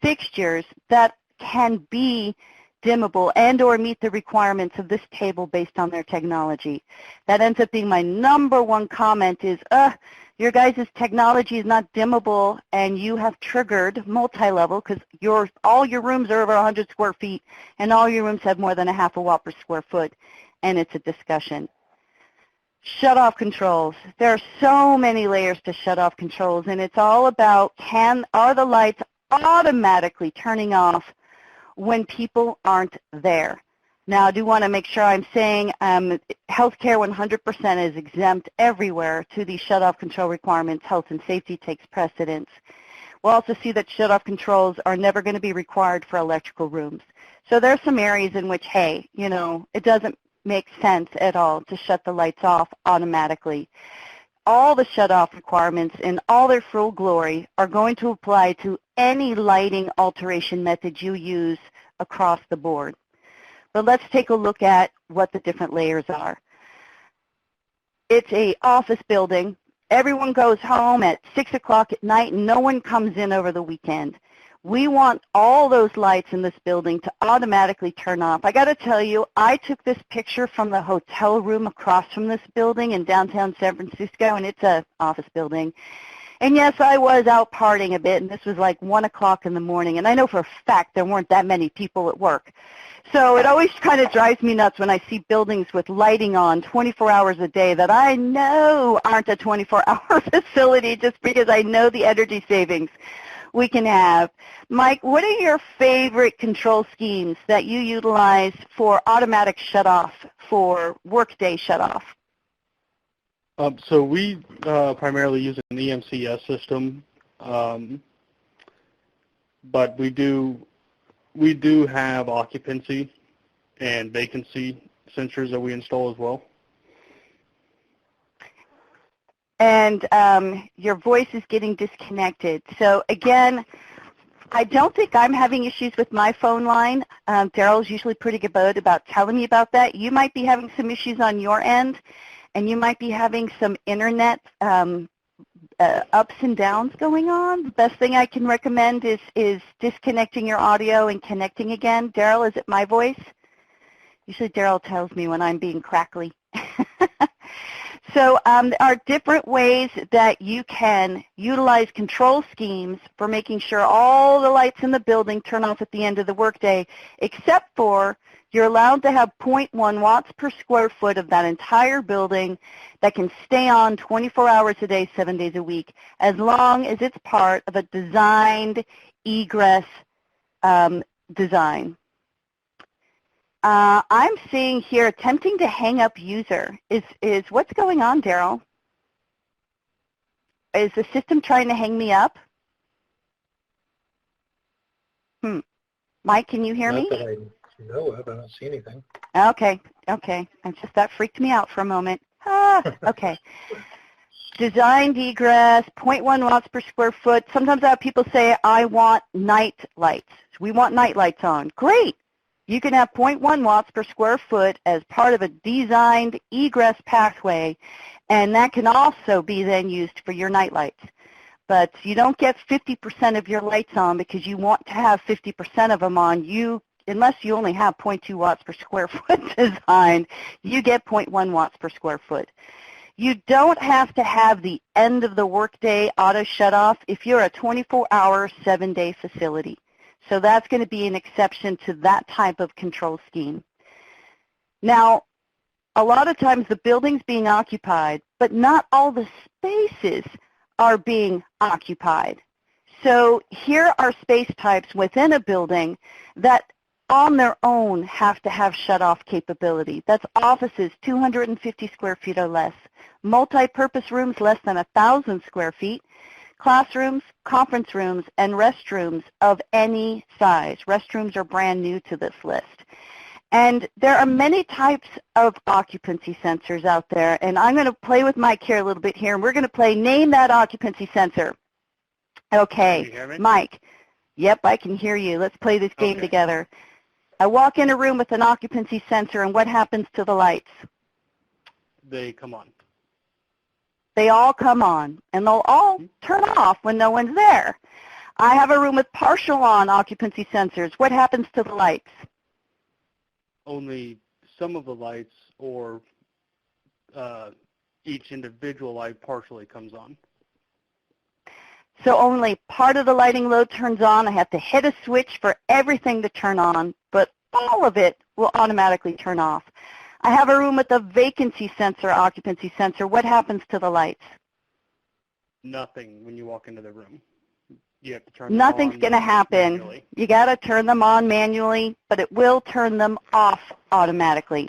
fixtures that can be dimmable and or meet the requirements of this table based on their technology. That ends up being my number one comment is, your guys' technology is not dimmable and you have triggered multi-level because all your rooms are over 100 square feet and all your rooms have more than a half a watt per square foot, and it's a discussion. Shut-off controls. There are so many layers to shut-off controls, and it's all about are the lights automatically turning off when people aren't there. Now, I do want to make sure I'm saying healthcare 100% is exempt everywhere to these shut-off control requirements. Health and safety takes precedence. We'll also see that shut-off controls are never going to be required for electrical rooms. So there are some areas in which, hey, it doesn't make sense at all to shut the lights off automatically. All the shut-off requirements in all their full glory are going to apply to any lighting alteration method you use across the board. But let's take a look at what the different layers are. It's an office building. Everyone goes home at 6 o'clock at night and no one comes in over the weekend. We want all those lights in this building to automatically turn off. I got to tell you, I took this picture from the hotel room across from this building in downtown San Francisco, and it's an office building. And yes, I was out partying a bit, and this was like 1 o'clock in the morning, and I know for a fact there weren't that many people at work. So it always kind of drives me nuts when I see buildings with lighting on 24 hours a day that I know aren't a 24-hour facility just because I know the energy savings we can have. Mike, what are your favorite control schemes that you utilize for automatic shutoff, for workday shutoff? So we primarily use an EMCS system, but we do have occupancy and vacancy sensors that we install as well. And your voice is getting disconnected. So again, I don't think I'm having issues with my phone line. Daryl's usually pretty good about telling me about that. You might be having some issues on your end, and you might be having some internet ups and downs going on. The best thing I can recommend is disconnecting your audio and connecting again. Daryl, is it my voice? Usually Daryl tells me when I'm being crackly. So there are different ways that you can utilize control schemes for making sure all the lights in the building turn off at the end of the workday, except for you're allowed to have 0.1 watts per square foot of that entire building that can stay on 24 hours a day, 7 days a week, as long as it's part of a designed egress design. I'm seeing here attempting to hang up user. Is what's going on, Daryl? Is the system trying to hang me up? Mike, can you hear me? Not that I know of. I don't see anything. Okay. That freaked me out for a moment. Okay. Designed egress, 0.1 watts per square foot. Sometimes I have people say, I want night lights. We want night lights on. Great. You can have 0.1 watts per square foot as part of a designed egress pathway, and that can also be then used for your night lights. But you don't get 50% of your lights on because you want to have 50% of them on. Unless you only have 0.2 watts per square foot designed, you get 0.1 watts per square foot. You don't have to have the end of the workday auto shut-off if you're a 24-hour, 7-day facility. So that's going to be an exception to that type of control scheme. Now, a lot of times the building's being occupied, but not all the spaces are being occupied. So here are space types within a building that on their own have to have shut-off capability. That's offices 250 square feet or less, multi-purpose rooms less than 1,000 square feet, classrooms, conference rooms, and restrooms of any size. Restrooms are brand new to this list. And there are many types of occupancy sensors out there, and I'm going to play with Mike here a little bit here, and we're going to play Name That Occupancy Sensor. Okay, Can you hear me? Mike. Yep, I can hear you. Let's play this game Okay. together. I walk in a room with an occupancy sensor, and what happens to the lights? They come on. They all come on, and they'll all turn off when no one's there. I have a room with partial on occupancy sensors. What happens to the lights? Only some of the lights or each individual light partially comes on. So only part of the lighting load turns on. I have to hit a switch for everything to turn on, but all of it will automatically turn off. I have a room with a vacancy sensor, occupancy sensor. What happens to the lights? Nothing when you walk into the room. You have to turn them Nothing's on going to happen. manually. You got to turn them on manually, but it will turn them off automatically.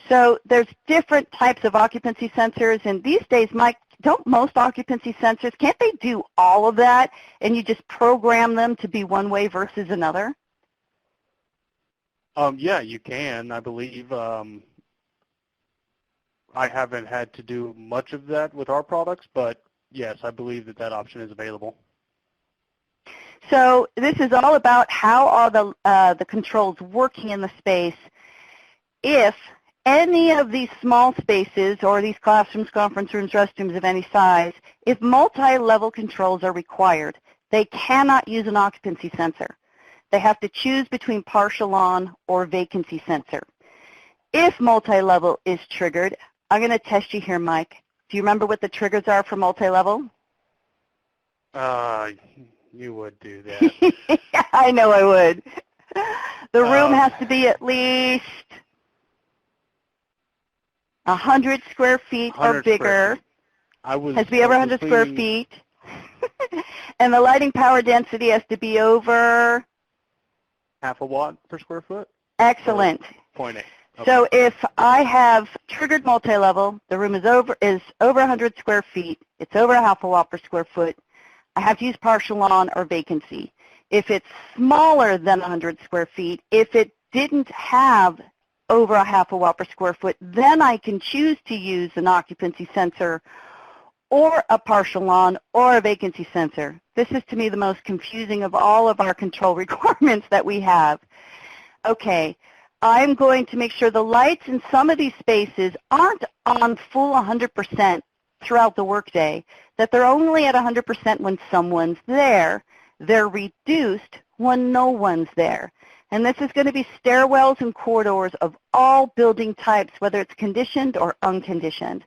So there's different types of occupancy sensors, and these days, Mike, don't most occupancy sensors, can't they do all of that, and you just program them to be one way versus another? Yeah, you can, I believe. I haven't had to do much of that with our products, but yes, I believe that that option is available. So this is all about how are the controls working in the space. If any of these small spaces or these classrooms, conference rooms, restrooms of any size, if multi-level controls are required, they cannot use an occupancy sensor. They have to choose between partial on or vacancy sensor. If multi-level is triggered, I'm going to test you here, Mike. Do you remember what the triggers are for multi-level? You would do that. I know I would. The room has to be at least 100 square feet or 100 square bigger. feet. Has to be over 100 square feet. And the lighting power density has to be over? Half a watt per square foot? Excellent. 0.8. Okay. So if I have triggered multi-level, the room is over 100 square feet, it's over a half a watt per square foot, I have to use partial on or vacancy. If it's smaller than 100 square feet, if it didn't have over a half a watt per square foot, then I can choose to use an occupancy sensor or a partial on or a vacancy sensor. This is to me the most confusing of all of our control requirements that we have. Okay, I'm going to make sure the lights in some of these spaces aren't on full 100% throughout the workday, that they're only at 100% when someone's there. They're reduced when no one's there. And this is going to be stairwells and corridors of all building types, whether it's conditioned or unconditioned.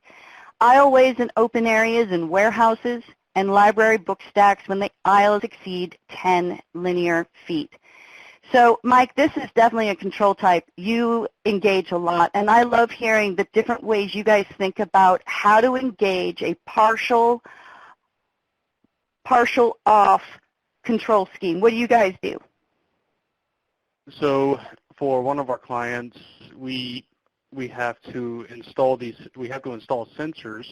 Aisleways and open areas in warehouses and library book stacks when the aisles exceed 10 linear feet. So, Mike, this is definitely a control type you engage a lot, and I love hearing the different ways you guys think about how to engage a partial off control scheme. What do you guys do? So for one of our clients, we have to install sensors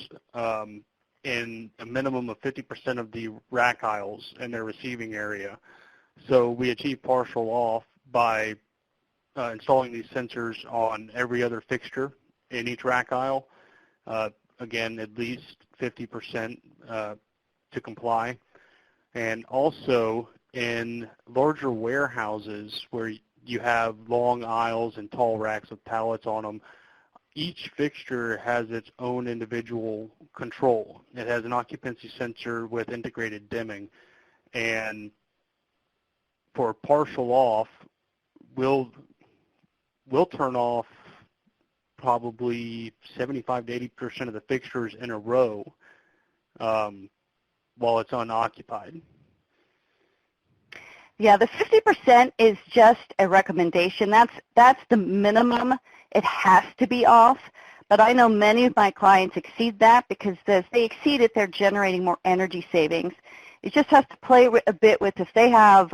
in a minimum of 50% of the rack aisles in their receiving area. So we achieve partial off by installing these sensors on every other fixture in each rack aisle. Again, at least 50% to comply. And also in larger warehouses where you have long aisles and tall racks with pallets on them, each fixture has its own individual control. It has an occupancy sensor with integrated dimming. And for partial off, we'll turn off probably 75 to 80% of the fixtures in a row while it's unoccupied. Yeah, the 50% is just a recommendation. That's the minimum. It has to be off. But I know many of my clients exceed that because as they exceed it, they're generating more energy savings. It just has to play a bit with if they have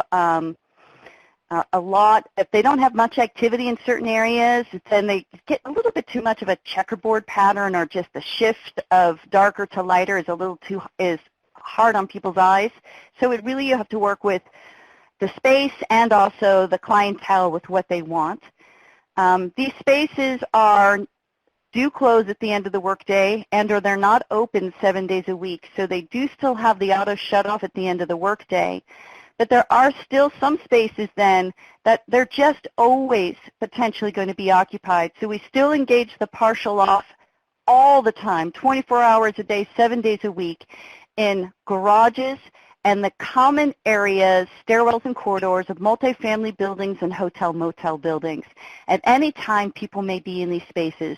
if they don't have much activity in certain areas, then they get a little bit too much of a checkerboard pattern, or just the shift of darker to lighter is hard on people's eyes. So it really, you have to work with the space and also the clientele with what they want. These spaces do close at the end of the workday, and or they're not open 7 days a week, so they do still have the auto shut-off at the end of the workday. But there are still some spaces then that they're just always potentially going to be occupied. So we still engage the partial off all the time, 24 hours a day, 7 days a week, in garages and the common areas, stairwells and corridors of multifamily buildings and hotel-motel buildings. At any time, people may be in these spaces.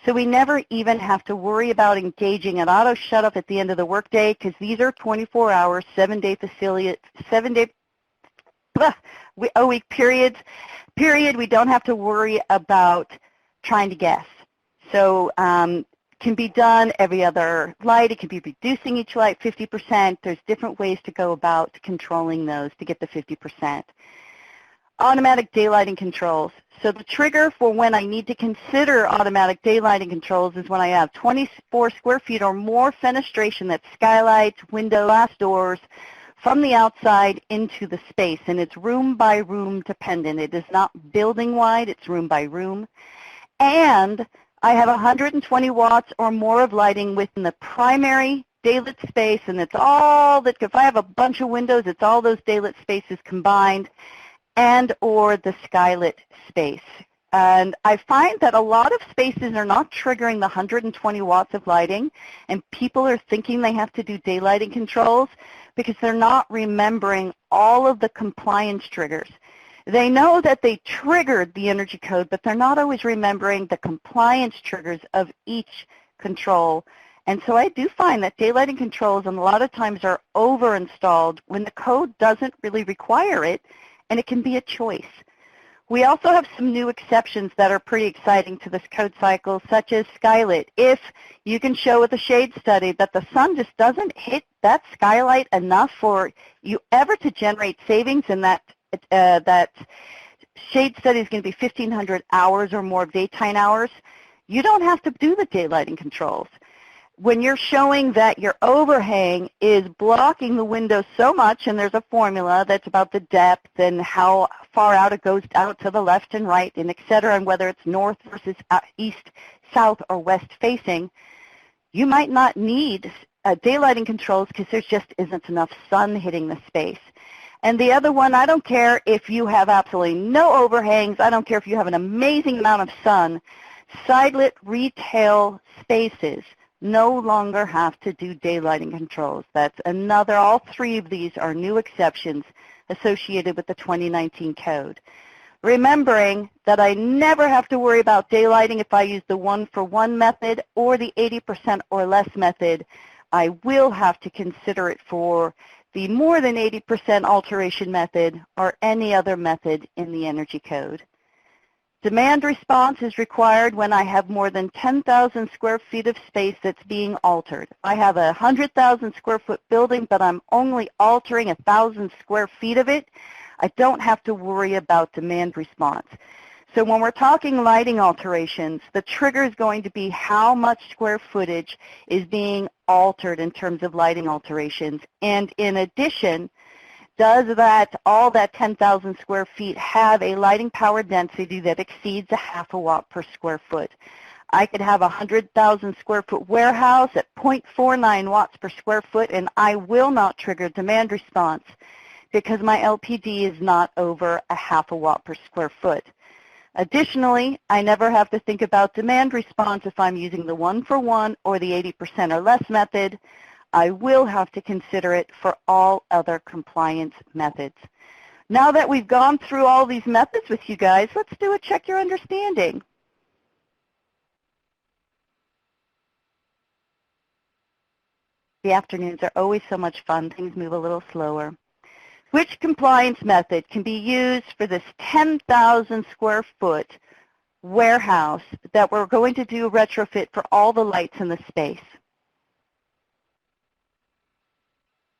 So we never even have to worry about engaging an auto shut-off at the end of the workday because these are 24 hours, 7-day facility, 7-day a week periods. We don't have to worry about trying to guess. So can be done every other light. It can be reducing each light 50%. There's different ways to go about controlling those to get the 50%. Automatic daylighting controls. So the trigger for when I need to consider automatic daylighting controls is when I have 24 square feet or more fenestration, that's skylights, window, glass doors, from the outside into the space. And it's room by room dependent. It is not building wide, it's room by room. And I have 120 watts or more of lighting within the primary daylit space, and it's all that, if I have a bunch of windows, it's all those daylit spaces combined, and or the skylit space. And I find that a lot of spaces are not triggering the 120 watts of lighting, and people are thinking they have to do daylighting controls because they're not remembering all of the compliance triggers. They know that they triggered the energy code, but they're not always remembering the compliance triggers of each control. And so I do find that daylighting controls, and a lot of times, are over-installed when the code doesn't really require it, and it can be a choice. We also have some new exceptions that are pretty exciting to this code cycle, such as skylit. If you can show with a shade study that the sun just doesn't hit that skylight enough for you ever to generate savings, and that shade study is going to be 1,500 hours or more of daytime hours, you don't have to do the daylighting controls. When you're showing that your overhang is blocking the window so much, and there's a formula that's about the depth and how far out it goes out to the left and right, and et cetera, and whether it's north versus east, south, or west facing, you might not need daylighting controls because there just isn't enough sun hitting the space. And the other one, I don't care if you have absolutely no overhangs. I don't care if you have an amazing amount of sun. Sidelit retail spaces no longer have to do daylighting controls. That's another, all three of these are new exceptions associated with the 2019 code. Remembering that I never have to worry about daylighting if I use the 1-for-1 method or the 80% or less method. I will have to consider it for the more than 80% alteration method or any other method in the energy code. Demand response is required when I have more than 10,000 square feet of space that's being altered. I have a 100,000 square foot building, but I'm only altering 1,000 square feet of it. I don't have to worry about demand response. So when we're talking lighting alterations, the trigger is going to be how much square footage is being altered in terms of lighting alterations. And in addition, does all that 10,000 square feet have a lighting power density that exceeds 0.5 watt per square foot? I could have a 100,000 square foot warehouse at 0.49 watts per square foot, and I will not trigger demand response because my LPD is not over 0.5 watt per square foot. Additionally, I never have to think about demand response if I'm using the 1-for-1 or the 80% or less method. I will have to consider it for all other compliance methods. Now that we've gone through all these methods with you guys, let's do a check your understanding. The afternoons are always so much fun. Things move a little slower. Which compliance method can be used for this 10,000 square foot warehouse that we're going to do a retrofit for all the lights in the space?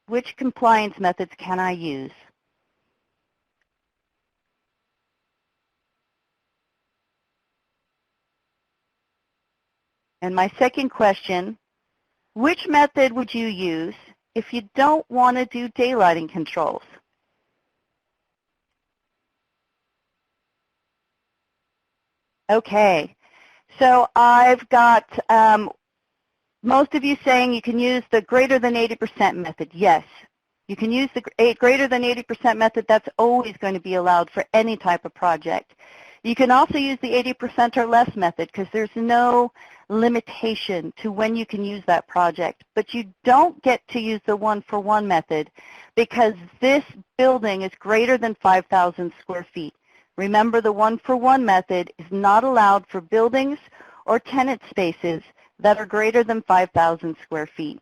Which compliance methods can I use? And my second question, which method would you use if you don't want to do daylighting controls? Okay. So I've got most of you saying you can use the greater than 80% method. Yes. You can use the greater than 80% method. That's always going to be allowed for any type of project. You can also use the 80% or less method because there's no limitation to when you can use that project. But you don't get to use the one-for-one method because this building is greater than 5,000 square feet. Remember, the one-for-one method is not allowed for buildings or tenant spaces that are greater than 5,000 square feet.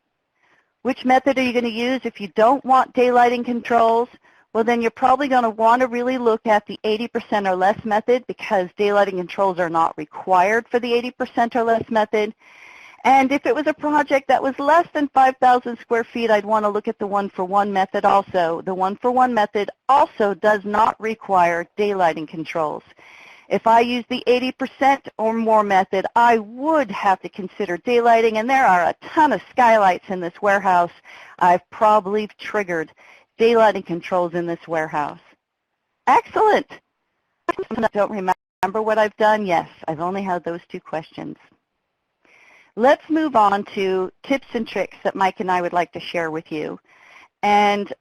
Which method are you going to use if you don't want daylighting controls? Well, then you're probably going to want to really look at the 80% or less method because daylighting controls are not required for the 80% or less method. And if it was a project that was less than 5,000 square feet, I'd want to look at the one-for-one method also. The one-for-one method also does not require daylighting controls. If I use the 80% or more method, I would have to consider daylighting, and there are a ton of skylights in this warehouse. I've probably triggered daylighting controls in this warehouse. Excellent. I don't remember what I've done. Yes, I've only had those two questions. Let's move on to tips and tricks that Mike and I would like to share with you. And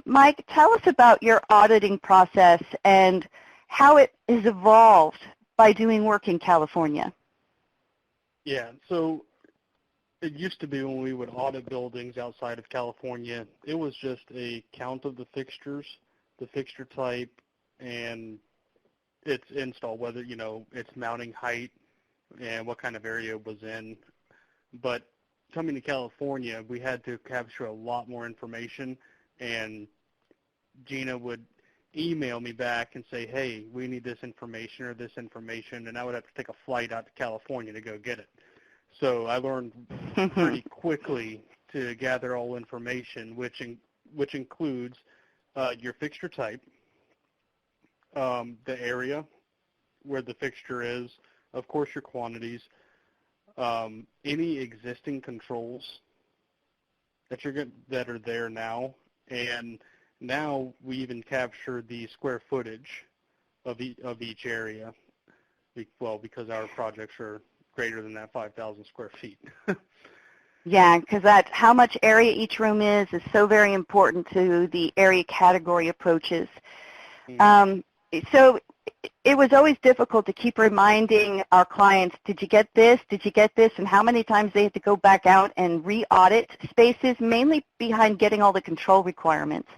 Mike, tell us about your auditing process and how it has evolved by doing work in California. Yeah, so it used to be when we would audit buildings outside of California, it was just a count of the fixtures, the fixture type, and its install, whether, its mounting height and what kind of area it was in. But coming to California, we had to capture a lot more information, and Gina would email me back and say, hey, we need this information or this information, and I would have to take a flight out to California to go get it. So I learned pretty quickly to gather all information, which includes your fixture type, the area where the fixture is, of course your quantities, any existing controls that are there now, and now we even capture the square footage of each area, because our projects are greater than that 5,000 square feet. Yeah, because that's how much area each room is so very important to the area category approaches. So it was always difficult to keep reminding our clients, did you get this, did you get this, and how many times they had to go back out and re-audit spaces, mainly behind getting all the control requirements.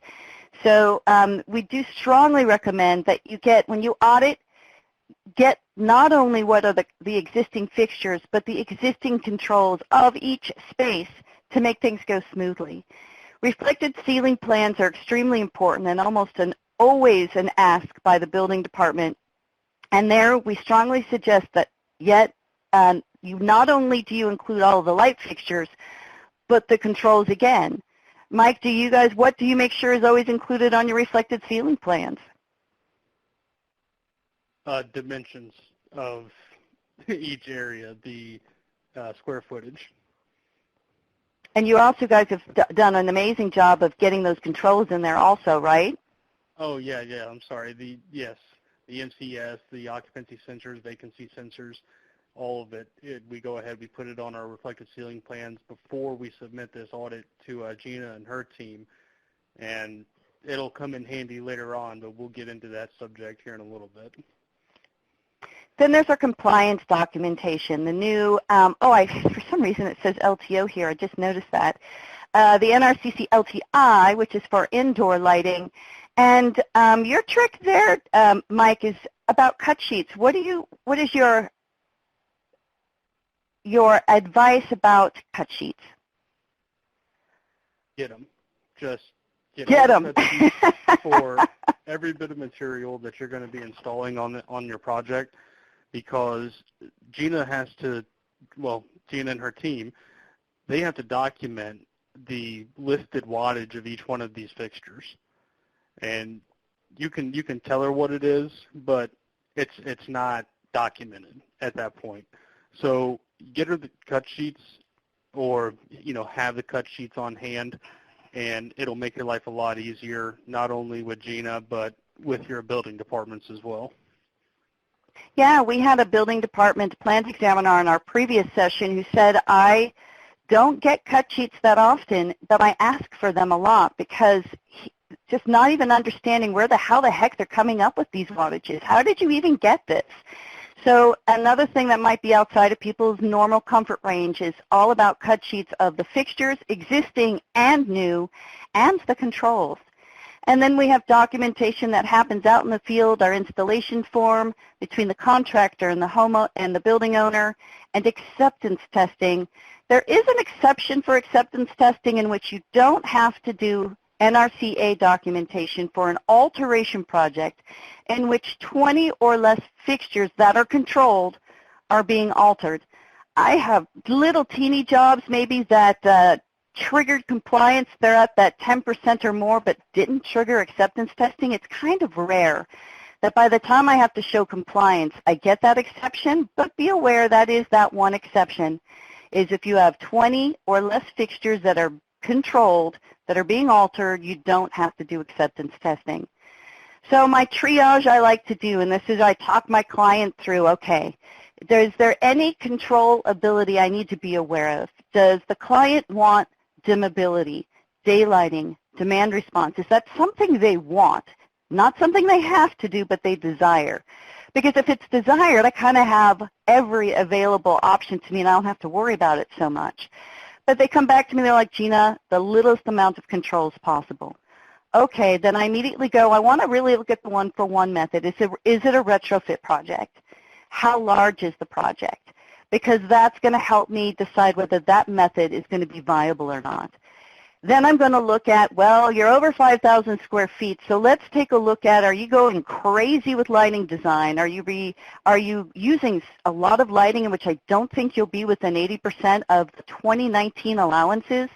So we do strongly recommend that you when you audit, get not only what are the existing fixtures, but the existing controls of each space to make things go smoothly. Reflected ceiling plans are extremely important and always an ask by the building department. And there we strongly suggest that you not only do you include all of the light fixtures, but the controls again. Mike, what do you make sure is always included on your reflected ceiling plans? Dimensions of each area, the square footage. And you also guys have done an amazing job of getting those controls in there also, right? Oh, yeah, I'm sorry. The MCS, the occupancy sensors, vacancy sensors, all of it. We go ahead, we put it on our reflected ceiling plans before we submit this audit to Gina and her team, and it'll come in handy later on, but we'll get into that subject here in a little bit. Then there's our compliance documentation. The new, for some reason it says LTO here. I just noticed that. The NRCC LTI, which is for indoor lighting. And your trick there, Mike, is about cut sheets. What is your advice about cut sheets? Get them. Just get them. For every bit of material that you're going to be installing on your project, because Gina and her team, they have to document the listed wattage of each one of these fixtures. And you can tell her what it is, but it's not documented at that point. So get her the cut sheets, or have the cut sheets on hand, and it'll make your life a lot easier, not only with Gina but with your building departments as well. Yeah, we had a building department plans examiner on our previous session who said, I don't get cut sheets that often, but I ask for them a lot because just not even understanding how the heck they're coming up with these wattages. How did you even get this? So another thing that might be outside of people's normal comfort range is all about cut sheets of the fixtures, existing and new, and the controls. And then we have documentation that happens out in the field, our installation form between the contractor and the building owner, and acceptance testing. There is an exception for acceptance testing in which you don't have to do NRCA documentation for an alteration project in which 20 or less fixtures that are controlled are being altered. I have little teeny jobs maybe that triggered compliance. They're at that 10% or more but didn't trigger acceptance testing. It's kind of rare that by the time I have to show compliance, I get that exception, but be aware that is that one exception, is if you have 20 or less fixtures that are controlled, that are being altered, you don't have to do acceptance testing. So my triage I like to do, and this is I talk my client through, okay, is there any control ability I need to be aware of? Does the client want dimmability, daylighting, demand response? Is that something they want? Not something they have to do, but they desire. Because if it's desired, I kind of have every available option to me and I don't have to worry about it so much. But they come back to me, they're like, Gina, the littlest amount of controls possible. Okay, then I immediately go, I want to really look at the one-for-one method. Is it a retrofit project? How large is the project? Because that's going to help me decide whether that method is going to be viable or not. Then I'm going to look at, well, you're over 5,000 square feet, so let's take a look at, are you going crazy with lighting design? Are you using a lot of lighting in which I don't think you'll be within 80% of the 2019 allowances?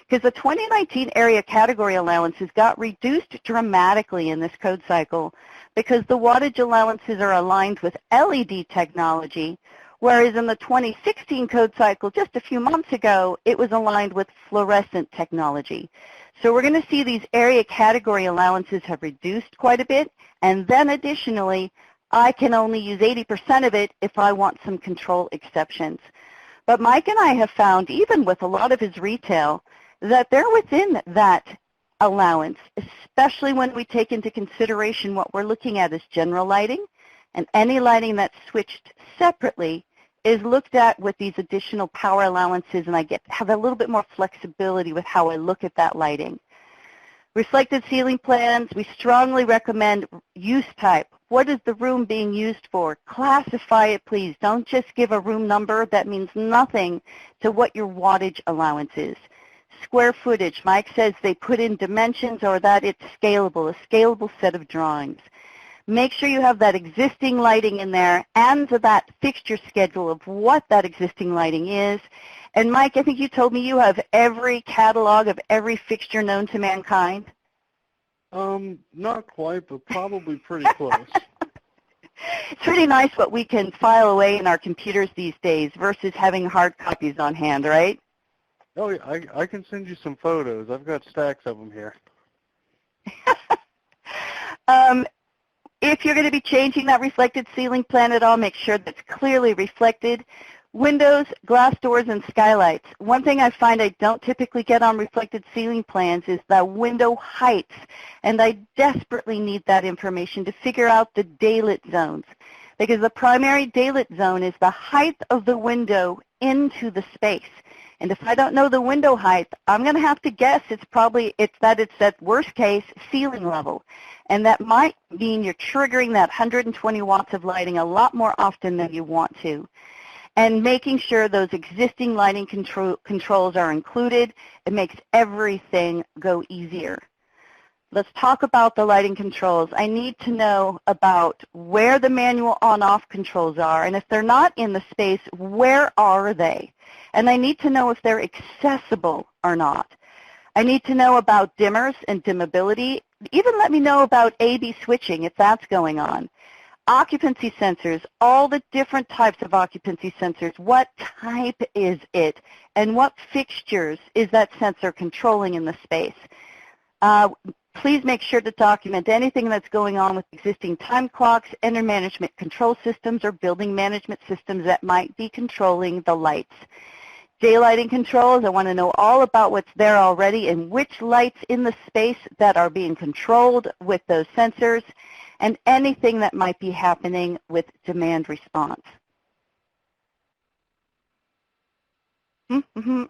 Because the 2019 area category allowances got reduced dramatically in this code cycle because the wattage allowances are aligned with LED technology, whereas in the 2016 code cycle just a few months ago, it was aligned with fluorescent technology. So we're going to see these area category allowances have reduced quite a bit, and then additionally, I can only use 80% of it if I want some control exceptions. But Mike and I have found, even with a lot of his retail, that they're within that allowance, especially when we take into consideration what we're looking at as general lighting, and any lighting that's switched separately is looked at with these additional power allowances, and I have a little bit more flexibility with how I look at that lighting. Reflected ceiling plans, we strongly recommend use type. What is the room being used for? Classify it, please. Don't just give a room number. That means nothing to what your wattage allowance is. Square footage, Mike says they put in dimensions or that it's scalable, a scalable set of drawings. Make sure you have that existing lighting in there and that fixture schedule of what that existing lighting is. And Mike, I think you told me you have every catalog of every fixture known to mankind. Not quite, but probably pretty close. It's pretty nice what we can file away in our computers these days versus having hard copies on hand, right? Oh, yeah, I can send you some photos. I've got stacks of them here. If you're going to be changing that reflected ceiling plan at all, make sure that's clearly reflected. Windows, glass doors, and skylights. One thing I find I don't typically get on reflected ceiling plans is the window heights, and I desperately need that information to figure out the daylit zones, because the primary daylit zone is the height of the window into the space. And if I don't know the window height, I'm going to have to guess it's at worst case ceiling level. And that might mean you're triggering that 120 watts of lighting a lot more often than you want to. And making sure those existing lighting controls are included, it makes everything go easier. Let's talk about the lighting controls. I need to know about where the manual on-off controls are, and if they're not in the space, where are they? And I need to know if they're accessible or not. I need to know about dimmers and dimmability. Even let me know about A/B switching if that's going on. Occupancy sensors, all the different types of occupancy sensors. What type is it? And what fixtures is that sensor controlling in the space? Please make sure to document anything that's going on with existing time clocks, energy management control systems, or building management systems that might be controlling the lights. Daylighting controls, I want to know all about what's there already and which lights in the space that are being controlled with those sensors, and anything that might be happening with demand response.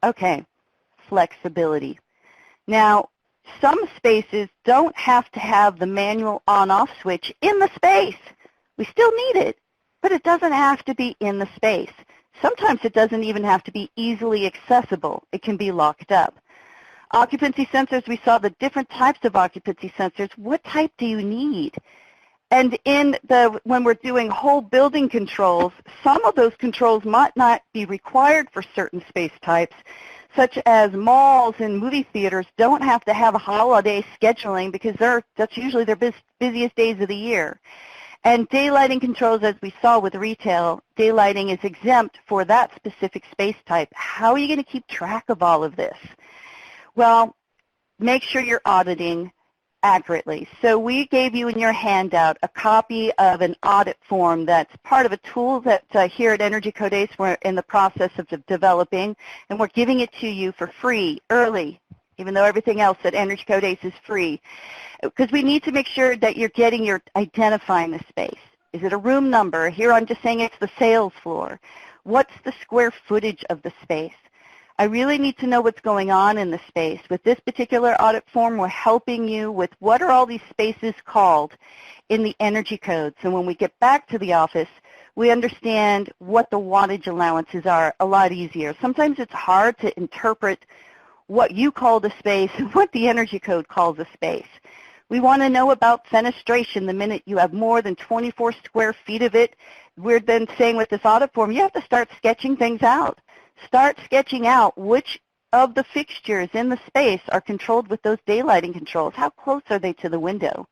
Okay, flexibility. Now, some spaces don't have to have the manual on-off switch in the space. We still need it, but it doesn't have to be in the space. Sometimes it doesn't even have to be easily accessible. It can be locked up. Occupancy sensors, we saw the different types of occupancy sensors. What type do you need? And when we're doing whole building controls, some of those controls might not be required for certain space types, such as malls and movie theaters don't have to have a holiday scheduling because that's usually their busiest days of the year. And daylighting controls, as we saw with retail, daylighting is exempt for that specific space type. How are you going to keep track of all of this? Well, make sure you're auditing accurately. So we gave you in your handout a copy of an audit form that's part of a tool that here at Energy Code ACE we're in the process of developing, and we're giving it to you for free, early, even though everything else at Energy Code ACE is free, because we need to make sure that you're identifying the space. Is it a room number? Here I'm just saying it's the sales floor. What's the square footage of the space? I really need to know what's going on in the space. With this particular audit form, we're helping you with what are all these spaces called in the energy code. So when we get back to the office, we understand what the wattage allowances are a lot easier. Sometimes it's hard to interpret what you call the space and what the energy code calls a space. We want to know about fenestration the minute you have more than 24 square feet of it. We're then saying with this audit form, you have to start sketching things out. Start sketching out which of the fixtures in the space are controlled with those daylighting controls. How close are they to the window?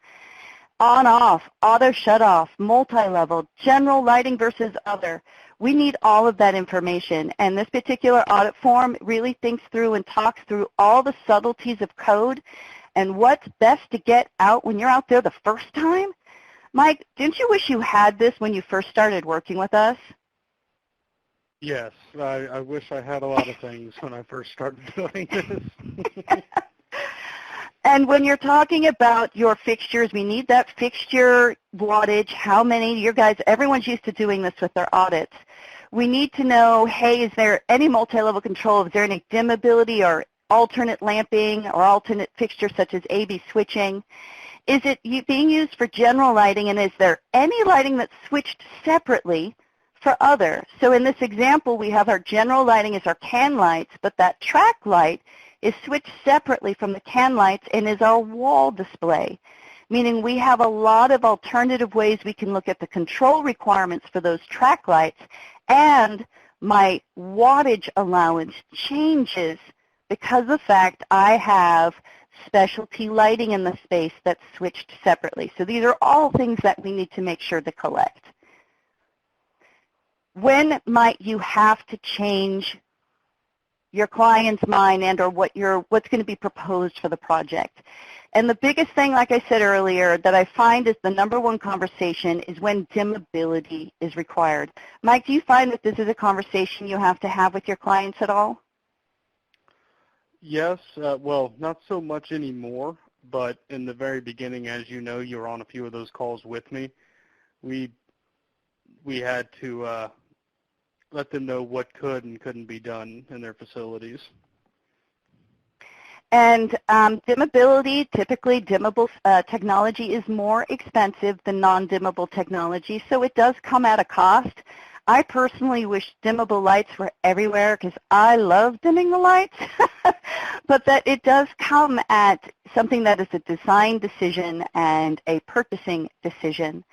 On-off, auto shut-off, multi-level, general lighting versus other. We need all of that information, and this particular audit form really thinks through and talks through all the subtleties of code and what's best to get out when you're out there the first time. Mike, didn't you wish you had this when you first started working with us? Yes, I wish I had a lot of things when I first started doing this. And when you're talking about your fixtures, we need that fixture wattage, how many, your guys, everyone's used to doing this with their audits. We need to know, hey, is there any multi-level control? Is there any dimmability or alternate lamping or alternate fixtures such as A/B switching? Is it being used for general lighting, and is there any lighting that's switched separately for other? So in this example, we have our general lighting as our can lights, but that track light is switched separately from the can lights and is our wall display, meaning we have a lot of alternative ways we can look at the control requirements for those track lights, and my wattage allowance changes because of the fact I have specialty lighting in the space that's switched separately. So these are all things that we need to make sure to collect. When might you have to change your client's mind and or what's going to be proposed for the project? And the biggest thing, like I said earlier, that I find is the number one conversation is when dimmability is required. Mike, do you find that this is a conversation you have to have with your clients at all? Yes, well, not so much anymore, but in the very beginning, as you know, you were on a few of those calls with me. We had to let them know what could and couldn't be done in their facilities. And dimmability, typically dimmable technology is more expensive than non-dimmable technology, so it does come at a cost. I personally wish dimmable lights were everywhere because I love dimming the lights, but that it does come at something that is a design decision and a purchasing decision.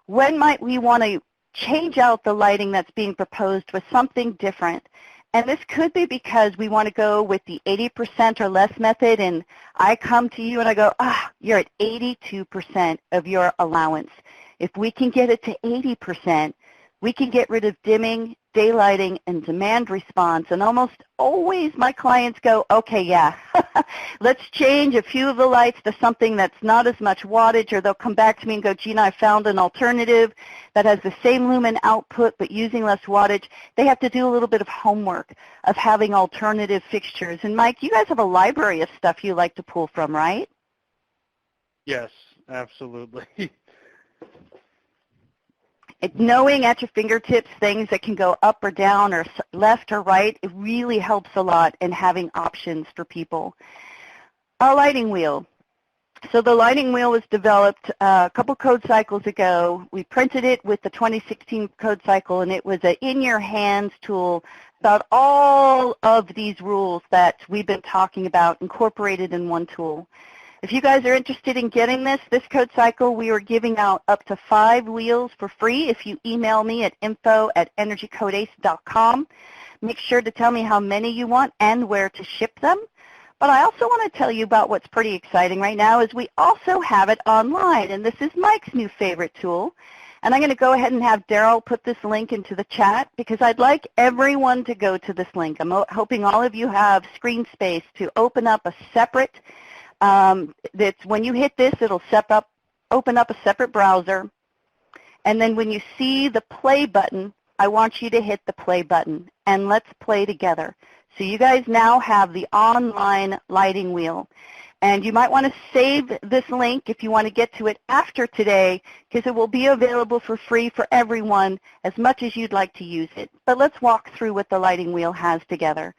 When might we want to change out the lighting that's being proposed with something different? And this could be because we want to go with the 80% or less method, and I come to you and I go, you're at 82% of your allowance. If we can get it to 80%, We can get rid of dimming, daylighting, and demand response. And almost always my clients go, okay, yeah, let's change a few of the lights to something that's not as much wattage, or they'll come back to me and go, Gina, I found an alternative that has the same lumen output but using less wattage. They have to do a little bit of homework of having alternative fixtures. And Mike, you guys have a library of stuff you like to pull from, right? Yes, absolutely. Knowing at your fingertips things that can go up or down or left or right, it really helps a lot in having options for people. Our lighting wheel. So the lighting wheel was developed a couple code cycles ago. We printed it with the 2016 code cycle, and it was an in-your-hands tool about all of these rules that we've been talking about incorporated in one tool. If you guys are interested in getting this code cycle, we are giving out up to 5 wheels for free if you email me at info@energycodeace.com. Make sure to tell me how many you want and where to ship them. But I also want to tell you about what's pretty exciting right now is we also have it online, and this is Mike's new favorite tool. And I'm going to go ahead and have Daryl put this link into the chat because I'd like everyone to go to this link. I'm hoping all of you have screen space to open up a separate that's when you hit this, it'll open up a separate browser. And then when you see the play button, I want you to hit the play button, and let's play together. So you guys now have the online lighting wheel. And you might want to save this link if you want to get to it after today, because it will be available for free for everyone as much as you'd like to use it. But let's walk through what the lighting wheel has together.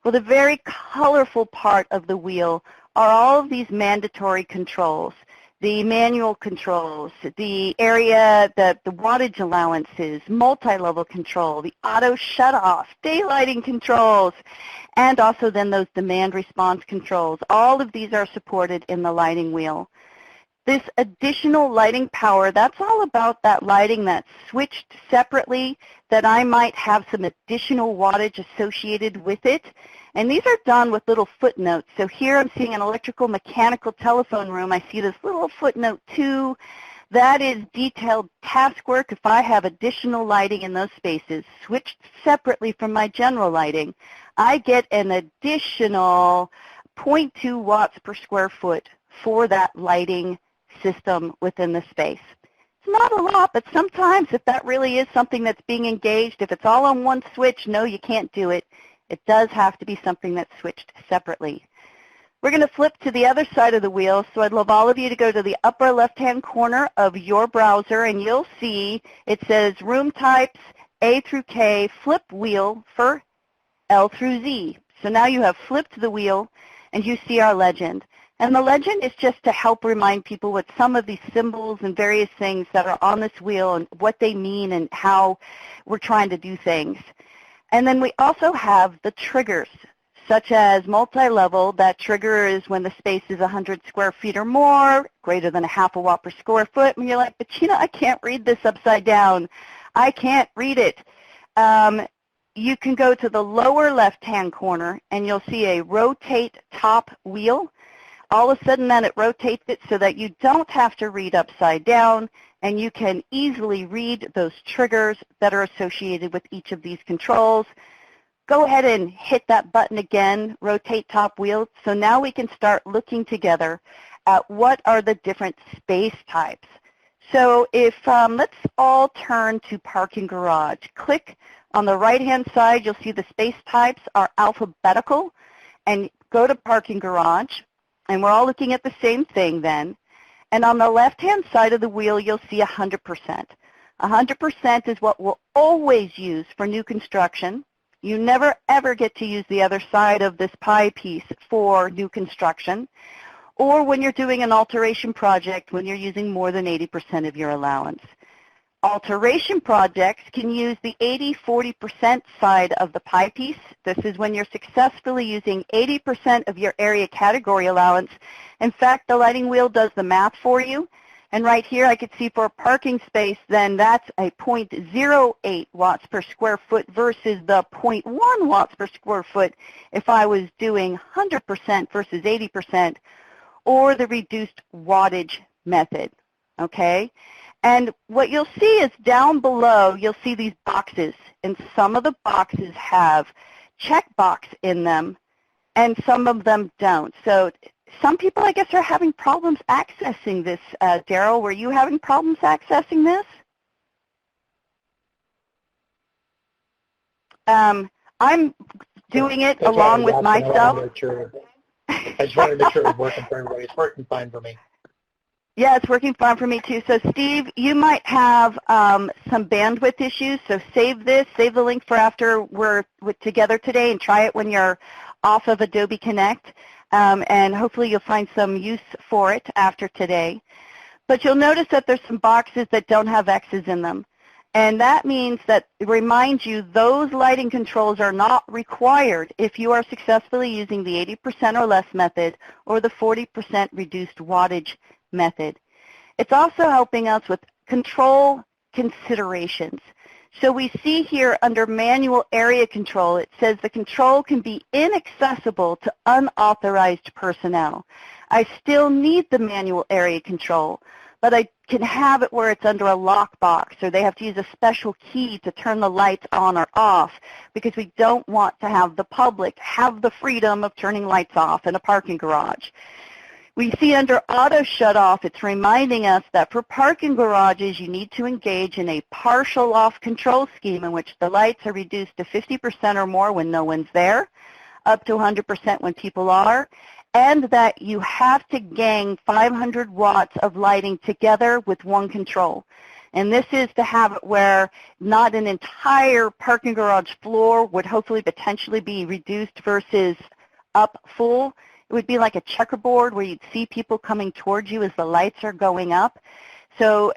Well, the very colorful part of the wheel are all of these mandatory controls, the manual controls, the area, the wattage allowances, multi-level control, the auto shutoff, daylighting controls, and also then those demand response controls. All of these are supported in the lighting wheel. This additional lighting power, that's all about that lighting that's switched separately, that I might have some additional wattage associated with it. And these are done with little footnotes. So here I'm seeing an electrical mechanical telephone room. I see this little footnote 2. That is detailed task work if I have additional lighting in those spaces switched separately from my general lighting. I get an additional 0.2 watts per square foot for that lighting system within the space. It's not a lot, but sometimes if that really is something that's being engaged, if it's all on one switch, no, you can't do it. It does have to be something that's switched separately. We're going to flip to the other side of the wheel, so I'd love all of you to go to the upper left-hand corner of your browser, and you'll see it says Room Types A through K, Flip Wheel for L through Z. So now you have flipped the wheel, and you see our legend. And the legend is just to help remind people what some of these symbols and various things that are on this wheel and what they mean and how we're trying to do things. And then we also have the triggers, such as multi-level. That trigger is when the space is 100 square feet or more, greater than a half a watt per square foot. And you're like, but Gina, I can't read this upside down. I can't read it. You can go to the lower left-hand corner, and you'll see a rotate top wheel. All of a sudden, then it rotates it so that you don't have to read upside down, and you can easily read those triggers that are associated with each of these controls. Go ahead and hit that button again, rotate top wheel. So now we can start looking together at what are the different space types. So if let's all turn to parking garage. Click on the right-hand side. You'll see the space types are alphabetical, and go to parking garage. And we're all looking at the same thing then. And on the left-hand side of the wheel, you'll see 100%. 100% is what we'll always use for new construction. You never, ever get to use the other side of this pie piece for new construction, or when you're doing an alteration project when you're using more than 80% of your allowance. Alteration projects can use the 80-40% side of the pie piece. This is when you're successfully using 80% of your area category allowance. In fact, the lighting wheel does the math for you. And right here I could see for a parking space, then that's a 0.08 watts per square foot versus the 0.1 watts per square foot if I was doing 100% versus 80%, or the reduced wattage method, okay? And what you'll see is down below, you'll see these boxes, and some of the boxes have checkbox in them, and some of them don't. So some people, I guess, are having problems accessing this. Daryl, were you having problems accessing this? I'm doing it along with myself. I just wanted to make sure it was working for everybody. It's working fine for me. Yeah, it's working fine for me too. So Steve, you might have some bandwidth issues, so save this, save the link for after we're together today, and try it when you're off of Adobe Connect, and hopefully you'll find some use for it after today. But you'll notice that there's some boxes that don't have X's in them. And that means that it reminds you those lighting controls are not required if you are successfully using the 80% or less method or the 40% reduced wattage method. It's also helping us with control considerations. So we see here under manual area control, it says the control can be inaccessible to unauthorized personnel. I still need the manual area control, but I can have it where it's under a lockbox, or they have to use a special key to turn the lights on or off, because we don't want to have the public have the freedom of turning lights off in a parking garage. We see under auto shut-off, it's reminding us that for parking garages, you need to engage in a partial off control scheme in which the lights are reduced to 50% or more when no one's there, up to 100% when people are, and that you have to gang 500 watts of lighting together with one control. And this is to have it where not an entire parking garage floor would hopefully potentially be reduced versus up full. It would be like a checkerboard where you'd see people coming towards you as the lights are going up. So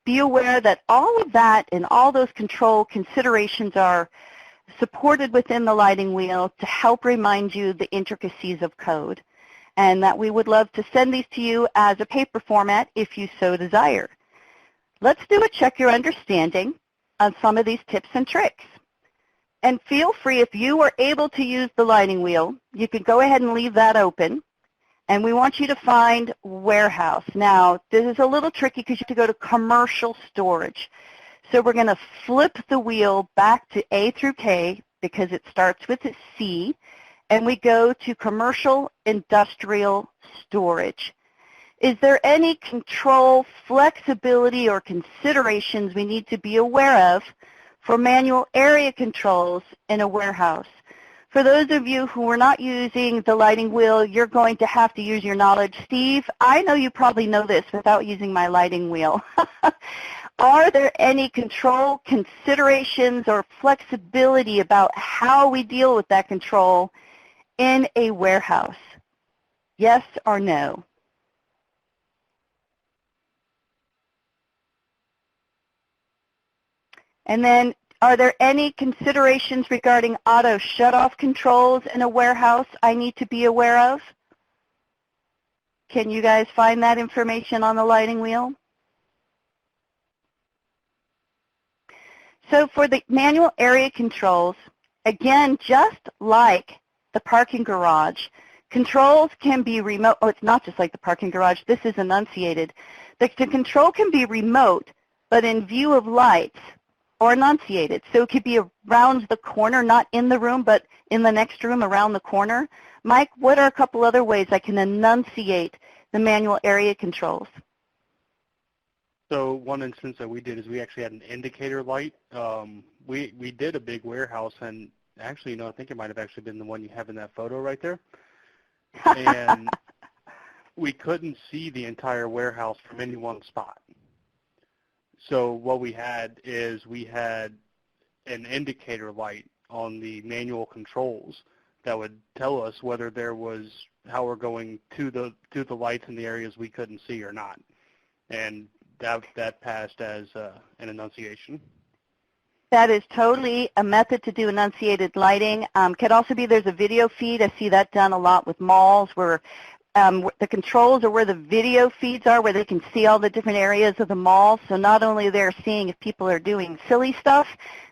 be aware that all of that and all those control considerations are supported within the lighting wheel to help remind you the intricacies of code, and that we would love to send these to you as a paper format if you so desire. Let's do a check your understanding on some of these tips and tricks. And feel free, if you are able to use the lighting wheel, you can go ahead and leave that open. And we want you to find warehouse. Now, this is a little tricky because you have to go to commercial storage. So we're going to flip the wheel back to A through K because it starts with a C, and we go to commercial industrial storage. Is there any control, flexibility, or considerations we need to be aware of for manual area controls in a warehouse? For those of you who are not using the lighting wheel, you're going to have to use your knowledge. Steve, I know you probably know this without using my lighting wheel. Are there any control considerations or flexibility about how we deal with that control in a warehouse? Yes or no? And then, are there any considerations regarding auto shut-off controls in a warehouse I need to be aware of? Can you guys find that information on the lighting wheel? So for the manual area controls, again, just like the parking garage, controls can be remote. Oh, it's not just like the parking garage. This is enunciated. The control can be remote, but in view of lights, or enunciated. So it could be around the corner, not in the room, but in the next room around the corner. Mike, what are a couple other ways I can enunciate the manual area controls? So one instance that we did is we actually had an indicator light. We did a big warehouse, and actually, I think it might have actually been the one you have in that photo right there. And we couldn't see the entire warehouse from any one spot. So what we had is we had an indicator light on the manual controls that would tell us whether there was how we're going to the lights in the areas we couldn't see or not, and that passed as an enunciation. That is totally a method to do enunciated lighting. Could also be there's a video feed. I see that done a lot with malls where the controls are where the video feeds are, where they can see all the different areas of the mall. So not only they're seeing if people are doing silly stuff,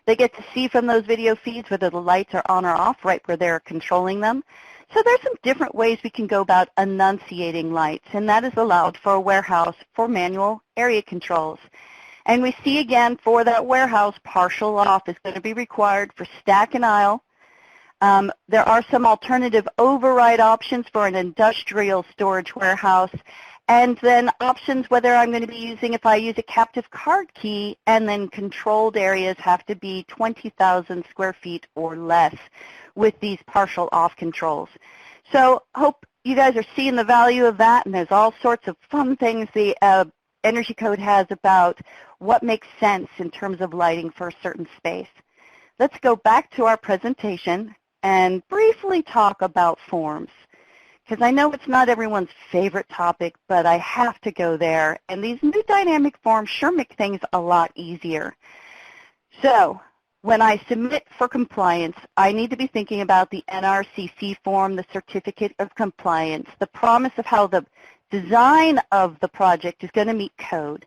they get to see from those video feeds whether the lights are on or off right where they're controlling them. So there's some different ways we can go about enunciating lights, and that is allowed for a warehouse for manual area controls. And we see again for that warehouse, partial off is going to be required for stack and aisle. There are some alternative override options for an industrial storage warehouse, and then options whether I'm going to be using, if I use a captive card key, and then controlled areas have to be 20,000 square feet or less with these partial off controls. So hope you guys are seeing the value of that, and there's all sorts of fun things the Energy Code has about what makes sense in terms of lighting for a certain space. Let's go back to our presentation and briefly talk about forms, because I know it's not everyone's favorite topic, but I have to go there, and these new dynamic forms sure make things a lot easier. So when I submit for compliance, I need to be thinking about the NRCC form, the Certificate of Compliance, the promise of how the design of the project is going to meet code.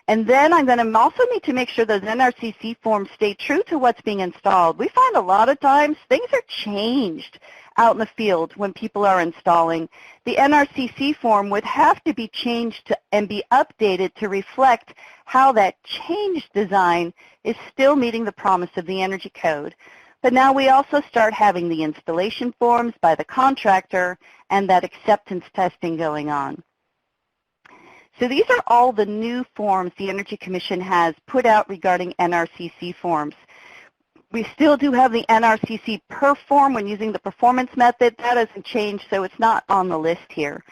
And then I'm going to also need to make sure those NRCC forms stay true to what's being installed. We find a lot of times things are changed out in the field when people are installing. The NRCC form would have to be changed and be updated to reflect how that changed design is still meeting the promise of the Energy Code. But now we also start having the installation forms by the contractor and that acceptance testing going on. So these are all the new forms the Energy Commission has put out regarding NRCC forms. We still do have the NRCC per form when using the performance method. That hasn't changed, so it's not on the list here.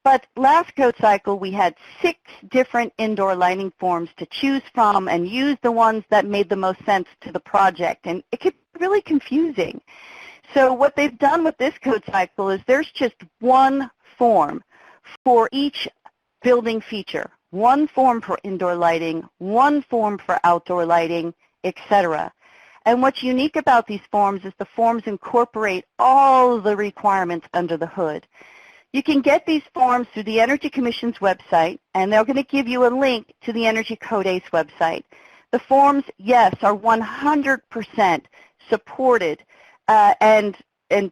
But last code cycle, we had 6 different indoor lighting forms to choose from and use the ones that made the most sense to the project. And it could be really confusing. So what they've done with this code cycle is there's just one form for each building feature, one form for indoor lighting, one form for outdoor lighting, etc. And what's unique about these forms is the forms incorporate all the requirements under the hood. You can get these forms through the Energy Commission's website, and they're going to give you a link to the Energy Code ACE website. The forms, yes, are 100% supported and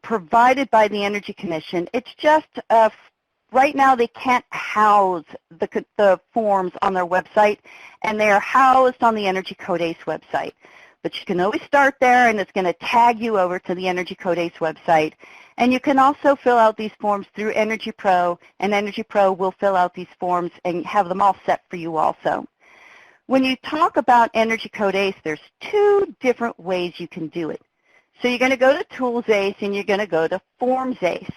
provided by the Energy Commission. It's just right now they can't house the forms on their website, and they are housed on the Energy Code ACE website. But you can always start there, and it's going to tag you over to the Energy Code ACE website. And you can also fill out these forms through Energy Pro, and Energy Pro will fill out these forms and have them all set for you also. When you talk about Energy Code ACE, there's 2 different ways you can do it. So you're going to go to Tools ACE, and you're going to go to Forms ACE.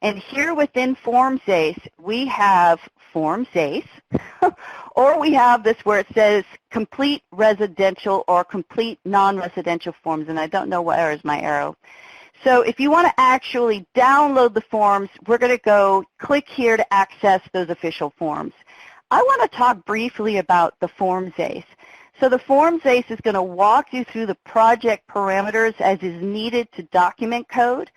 And here within Forms ACE, we have Forms ACE, or we have this where it says Complete Residential or Complete Non-Residential Forms, and I don't know where is my arrow. So if you want to actually download the forms, we're going to go click here to access those official forms. I want to talk briefly about the Forms ACE. So the Forms ACE is going to walk you through the project parameters as is needed to document code.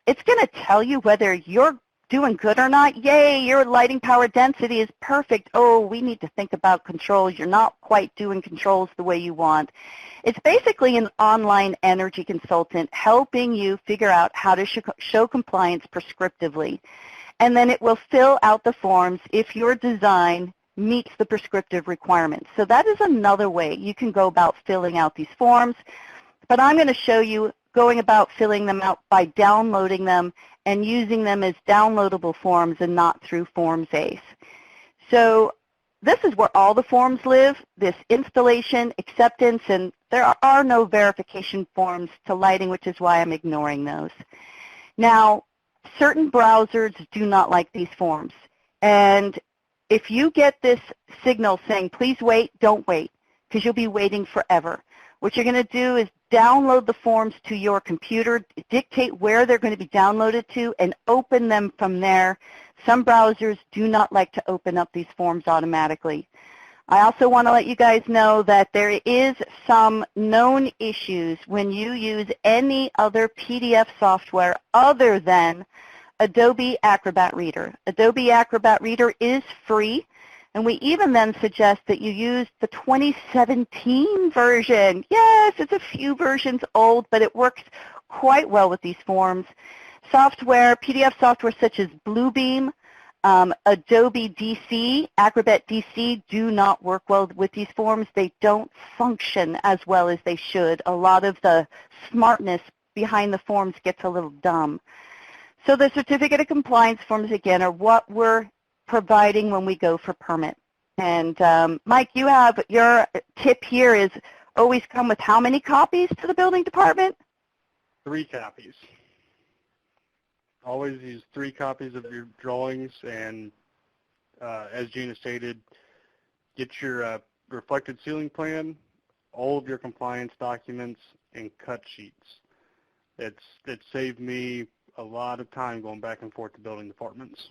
It's going to tell you whether you're doing good or not. Yay, your lighting power density is perfect. Oh, we need to think about controls. You're not quite doing controls the way you want. It's basically an online energy consultant helping you figure out how to show compliance prescriptively. And then it will fill out the forms if your design meets the prescriptive requirements. So that is another way you can go about filling out these forms. But I'm going to show you going about filling them out by downloading them and using them as downloadable forms and not through Forms ACE. So this is where all the forms live, this installation, acceptance, and there are no verification forms to lighting, which is why I'm ignoring those. Now, certain browsers do not like these forms. And if you get this signal saying, please wait, don't wait, because you'll be waiting forever. What you're going to do is download the forms to your computer, dictate where they're going to be downloaded to, and open them from there. Some browsers do not like to open up these forms automatically. I also want to let you guys know that there is some known issues when you use any other PDF software other than Adobe Acrobat Reader. Adobe Acrobat Reader is free. And we even then suggest that you use the 2017 version. Yes, it's a few versions old, but it works quite well with these forms. software, PDF software such as Bluebeam, Adobe DC, Acrobat DC do not work well with these forms. They don't function as well as they should. A lot of the smartness behind the forms gets a little dumb. So the certificate of compliance forms, again, are what we're providing when we go for permit. And Mike, you have your tip here is always come with how many copies to the building department? 3 copies. Always use 3 copies of your drawings, and as Gina stated, get your reflected ceiling plan, all of your compliance documents, and cut sheets. It saved me a lot of time going back and forth to building departments.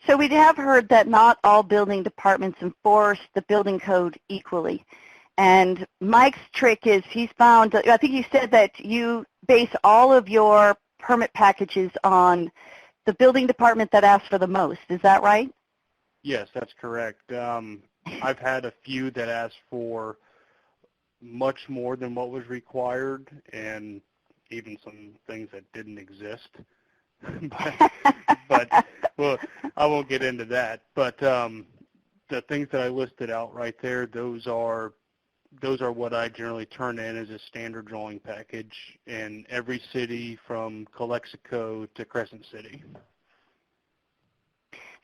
So we have heard that not all building departments enforce the building code equally. And Mike's trick is he's found, I think you said that you base all of your permit packages on the building department that asks for the most. Is that right? Yes, that's correct. I've had a few that asked for much more than what was required, and even some things that didn't exist. but well, I won't get into that. But the things that I listed out right there, those are what I generally turn in as a standard drawing package in every city from Calexico to Crescent City.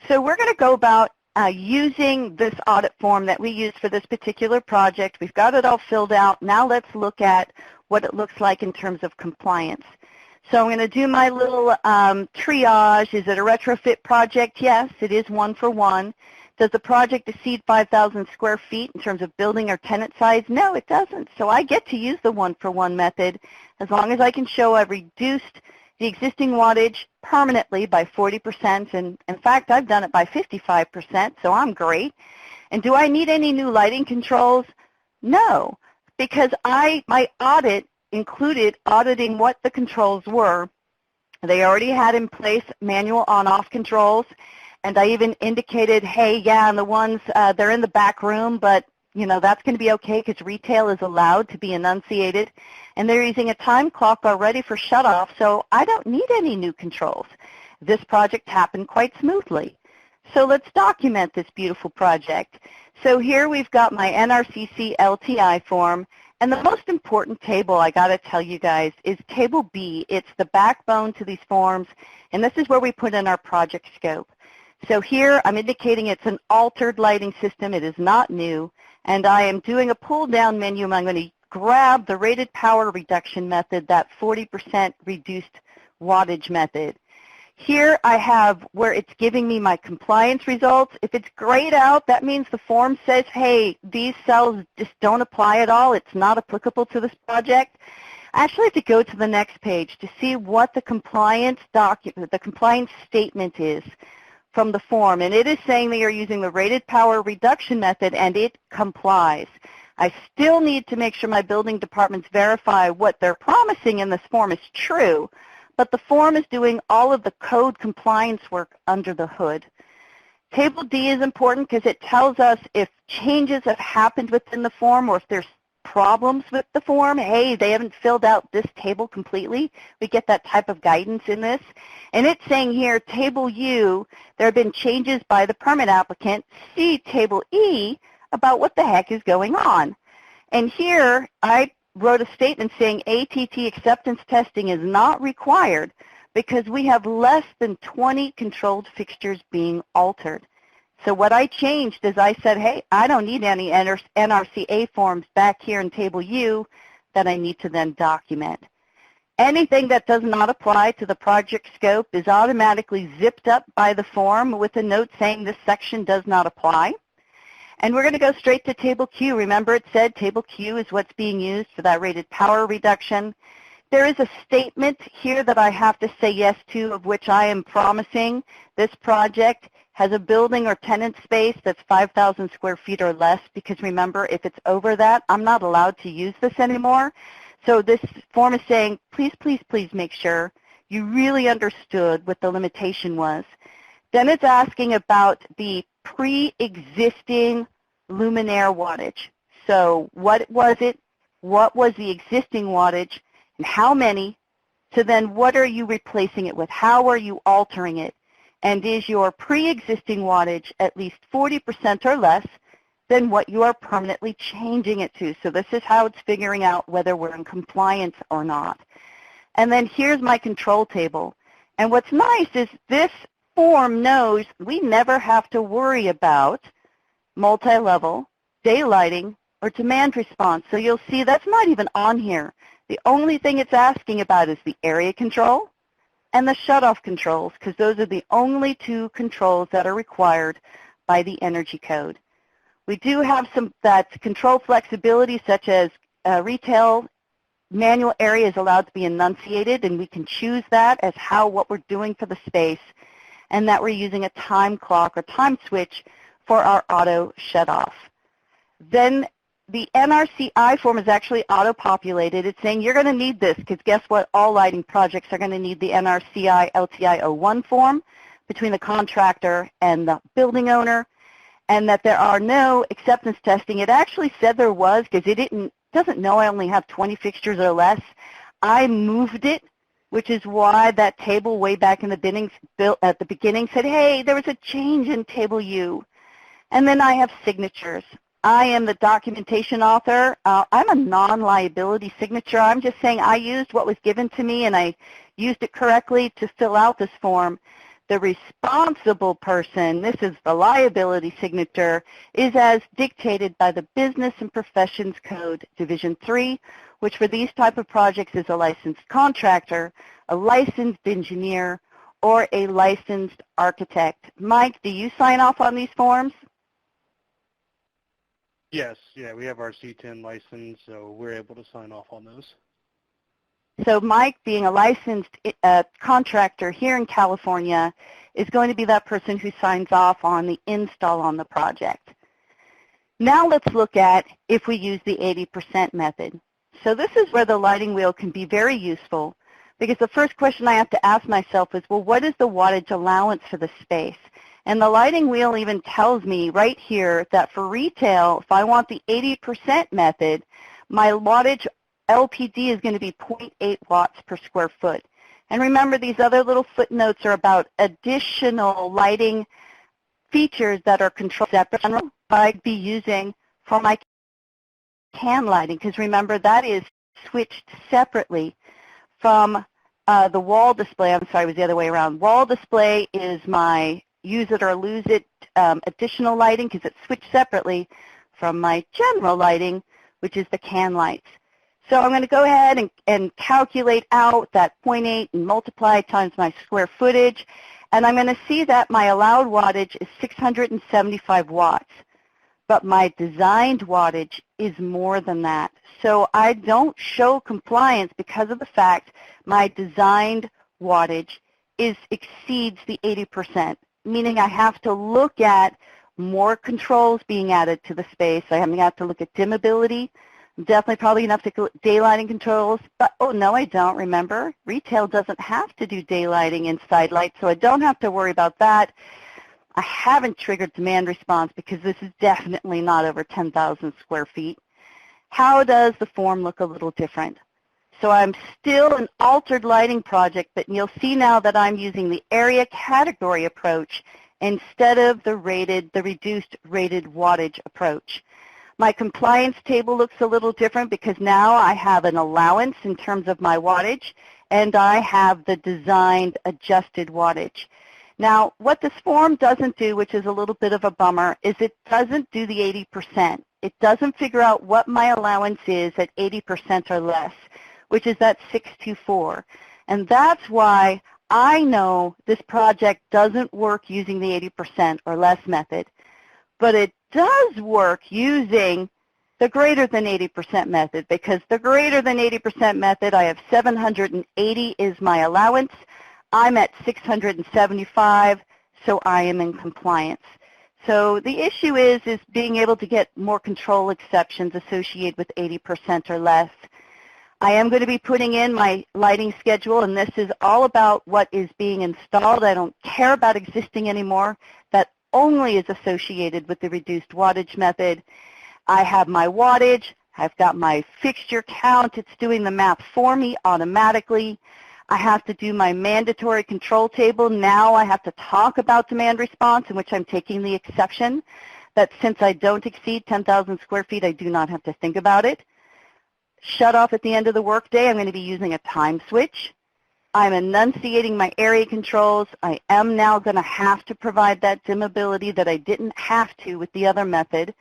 So we're going to go about using this audit form that we used for this particular project. We've got it all filled out. Now let's look at what it looks like in terms of compliance. So I'm going to do my little triage. Is it a retrofit project? Yes, it is 1-for-1. Does the project exceed 5,000 square feet in terms of building or tenant size? No, it doesn't. So I get to use the 1-for-1 method as long as I can show I've reduced the existing wattage permanently by 40%. And in fact, I've done it by 55%, so I'm great. And do I need any new lighting controls? No, because my audit included auditing what the controls were. They already had in place manual on-off controls. And I even indicated, hey, yeah, and the ones, they're in the back room, but, you know, that's going to be okay because retail is allowed to be enunciated. And they're using a time clock already for shutoff, so I don't need any new controls. This project happened quite smoothly. So let's document this beautiful project. So here we've got my NRCC LTI form. And the most important table, I got to tell you guys, is Table B. It's the backbone to these forms, and this is where we put in our project scope. So here I'm indicating it's an altered lighting system. It is not new. And I am doing a pull-down menu, and I'm going to grab the rated power reduction method, that 40% reduced wattage method. Here I have where it's giving me my compliance results. If it's grayed out, that means the form says, hey, these cells just don't apply at all. It's not applicable to this project. I actually have to go to the next page to see what the compliance document, the compliance statement is from the form. And it is saying that you're using the rated power reduction method, and it complies. I still need to make sure my building departments verify what they're promising in this form is true. But the form is doing all of the code compliance work under the hood. Table D is important because it tells us if changes have happened within the form or if there's problems with the form. Hey, they haven't filled out this table completely. We get that type of guidance in this. And it's saying here, Table U, there have been changes by the permit applicant. See Table E about what the heck is going on. And here I wrote a statement saying ATT acceptance testing is not required because we have less than 20 controlled fixtures being altered. So what I changed is I said, hey, I don't need any NRCA forms back here in Table U that I need to then document. Anything that does not apply to the project scope is automatically zipped up by the form with a note saying this section does not apply. And we're going to go straight to Table Q. Remember it said Table Q is what's being used for that rated power reduction. There is a statement here that I have to say yes to, of which I am promising this project has a building or tenant space that's 5,000 square feet or less, because remember, if it's over that, I'm not allowed to use this anymore. So this form is saying, please, please, please make sure you really understood what the limitation was. Then it's asking about the pre-existing luminaire wattage. So what was it? What was the existing wattage? And how many? So then what are you replacing it with? How are you altering it? And is your pre-existing wattage at least 40% or less than what you are permanently changing it to? So this is how it's figuring out whether we're in compliance or not. And then here's my control table. And what's nice is this form knows we never have to worry about multi-level, daylighting, or demand response. So you'll see that's not even on here. The only thing it's asking about is the area control and the shutoff controls, because those are the only two controls that are required by the energy code. We do have some that control flexibility, such as retail manual area is allowed to be enunciated, and we can choose that as what we're doing for the space, and that we're using a time clock or time switch for our auto shutoff. Then the NRCI form is actually auto-populated. It's saying you're going to need this because guess what? All lighting projects are going to need the NRCI LTI-01 form between the contractor and the building owner, and that there are no acceptance testing. It actually said there was because it doesn't know I only have 20 fixtures or less. I moved it, which is why that table way back in the beginning said, hey, there was a change in table U. And then I have signatures. I am the documentation author. I'm a non-liability signature. I'm just saying I used what was given to me and I used it correctly to fill out this form. The responsible person, this is the liability signature, is as dictated by the Business and Professions Code, Division 3, which for these type of projects is a licensed contractor, a licensed engineer, or a licensed architect. Mike, do you sign off on these forms? Yes, yeah, we have our C10 license, so we're able to sign off on those. So Mike, being a licensed contractor here in California, is going to be that person who signs off on the install on the project. Now let's look at if we use the 80% method. So this is where the lighting wheel can be very useful, because the first question I have to ask myself is, well, what is the wattage allowance for the space? And the lighting wheel even tells me right here that for retail, if I want the 80% method, my wattage LPD is going to be 0.8 watts per square foot. And remember, these other little footnotes are about additional lighting features that are controlled separately I'd be using for my can lighting, because remember, that is switched separately from the wall display. I'm sorry, it was the other way around. Wall display is my use it or lose it additional lighting, because it's switched separately from my general lighting, which is the can lights. So I'm going to go ahead and calculate out that 0.8 and multiply times my square footage, and I'm going to see that my allowed wattage is 675 watts, but my designed wattage is more than that. So I don't show compliance because of the fact my designed wattage exceeds the 80%, meaning I have to look at more controls being added to the space. I have to look at dimmability. Definitely probably enough to daylighting controls, but oh no, I don't. Remember, retail doesn't have to do daylighting inside lights, so I don't have to worry about that. I haven't triggered demand response because this is definitely not over 10,000 square feet. How does the form look a little different? So I'm still an altered lighting project, but you'll see now that I'm using the area category approach instead of the reduced rated wattage approach. My compliance table looks a little different because now I have an allowance in terms of my wattage, and I have the designed adjusted wattage. Now, what this form doesn't do, which is a little bit of a bummer, is it doesn't do the 80%. It doesn't figure out what my allowance is at 80% or less, which is at 624. And that's why I know this project doesn't work using the 80% or less method, but it does work using the greater than 80% method, because the greater than 80% method, I have 780 is my allowance. I'm at 675, so I am in compliance. So the issue is being able to get more control exceptions associated with 80% or less. I am going to be putting in my lighting schedule, and this is all about what is being installed. I don't care about existing anymore. That only is associated with the reduced wattage method. I have my wattage. I've got my fixture count. It's doing the math for me automatically. I have to do my mandatory control table. Now I have to talk about demand response, in which I'm taking the exception that since I don't exceed 10,000 square feet, I do not have to think about it. Shut off at the end of the workday, I'm going to be using a time switch. I'm enunciating my area controls. I am now going to have to provide that dimmability that I didn't have to with the other method.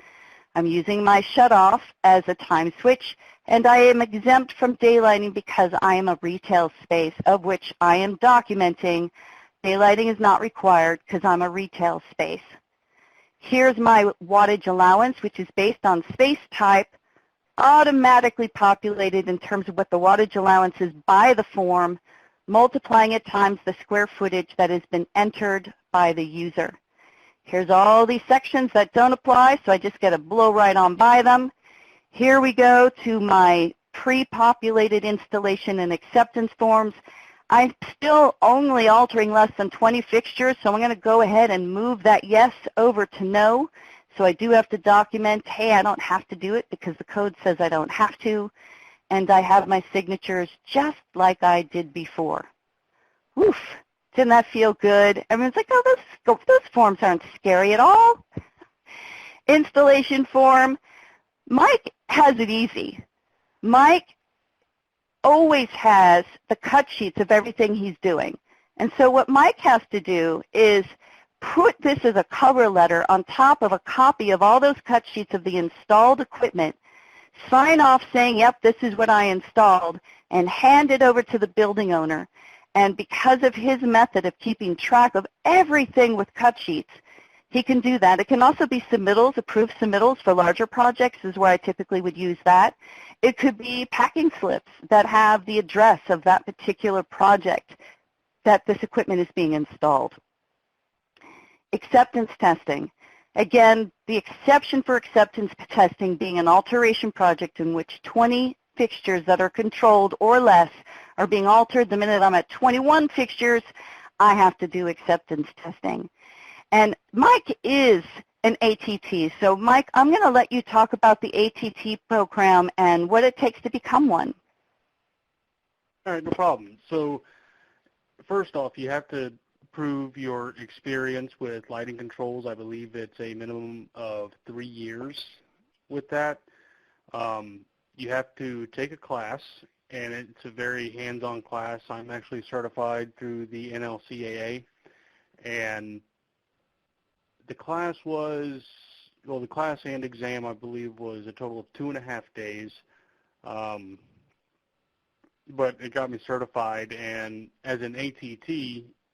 I'm using my shut off as a time switch, and I am exempt from daylighting because I am a retail space, of which I am documenting daylighting is not required because I'm a retail space. Here's my wattage allowance, which is based on space type, automatically populated in terms of what the wattage allowance is by the form, multiplying it times the square footage that has been entered by the user. Here's all these sections that don't apply, so I just get to blow right on by them. Here we go to my pre-populated installation and acceptance forms. I'm still only altering less than 20 fixtures, so I'm going to go ahead and move that yes over to no. So I do have to document, hey, I don't have to do it because the code says I don't have to. And I have my signatures just like I did before. Woof. Didn't that feel good? Everyone's like, oh, those forms aren't scary at all. Installation form. Mike has it easy. Mike always has the cut sheets of everything he's doing. And so what Mike has to do is put this as a cover letter on top of a copy of all those cut sheets of the installed equipment, sign off saying, yep, this is what I installed, and hand it over to the building owner. And because of his method of keeping track of everything with cut sheets, he can do that. It can also be submittals, approved submittals for larger projects is where I typically would use that. It could be packing slips that have the address of that particular project that this equipment is being installed. Acceptance testing. Again, the exception for acceptance testing being an alteration project in which 20 fixtures that are controlled or less are being altered. The minute I'm at 21 fixtures, I have to do acceptance testing. And Mike is an ATT. So Mike, I'm going to let you talk about the ATT program and what it takes to become one. All right, no problem. So first off, you have to prove your experience with lighting controls. I believe it's a minimum of 3 years with that. You have to take a class, and it's a very hands-on class. I'm actually certified through the NLCAA, and the class was, well, the class and exam, I believe, was a total of 2.5 days, but it got me certified, and as an ATT,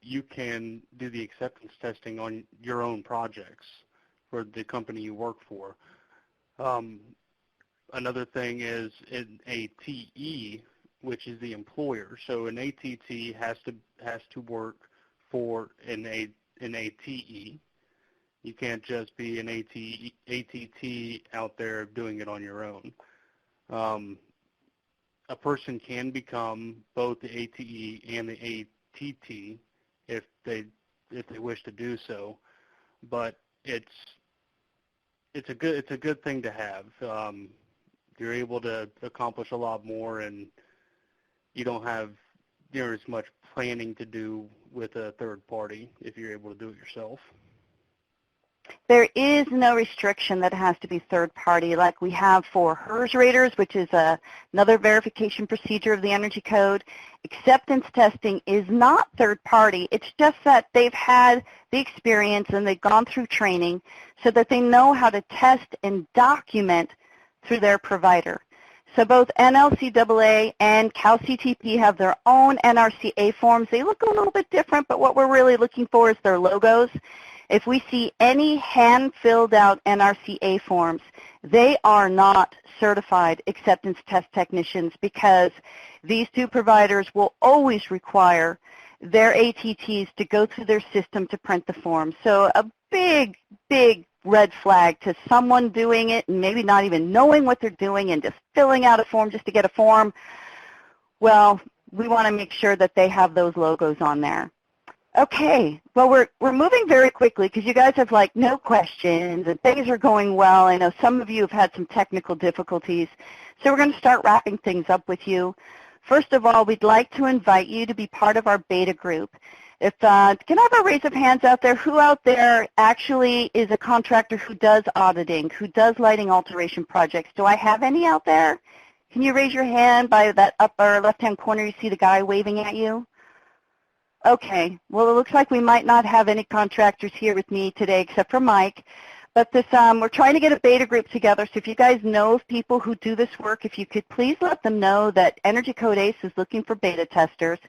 you can do the acceptance testing on your own projects for the company you work for. Another thing is an ATE, which is the employer. So an ATT has to work for an ATE. You can't just be an ATT out there doing it on your own. A person can become both the ATE and the ATT if they wish to do so, but it's a good thing to have. You're able to accomplish a lot more, and you don't have as much planning to do with a third party if you're able to do it yourself. There is no restriction that it has to be third party like we have for HERS raters, which is another verification procedure of the Energy Code. Acceptance testing is not third party. It's just that they've had the experience and they've gone through training so that they know how to test and document through their provider. So both NLCAA and CalCTP have their own NRCA forms. They look a little bit different, but what we're really looking for is their logos. If we see any hand-filled out NRCA forms, they are not certified acceptance test technicians because these two providers will always require their ATTs to go through their system to print the form. So a big, big red flag to someone doing it and maybe not even knowing what they're doing and just filling out a form just to get a form. Well, we want to make sure that they have those logos on there. Okay, well, we're moving very quickly because you guys have like no questions and things are going well. I know some of you have had some technical difficulties, so we're going to start wrapping things up with you. First of all, we'd like to invite you to be part of our beta group. If can I have a raise of hands out there? Who out there actually is a contractor who does auditing, who does lighting alteration projects? Do I have any out there? Can you raise your hand by that upper left-hand corner? You see the guy waving at you? Okay. Well, it looks like we might not have any contractors here with me today except for Mike. But this, we're trying to get a beta group together, so if you guys know of people who do this work, if you could please let them know that Energy Code ACE is looking for beta testers.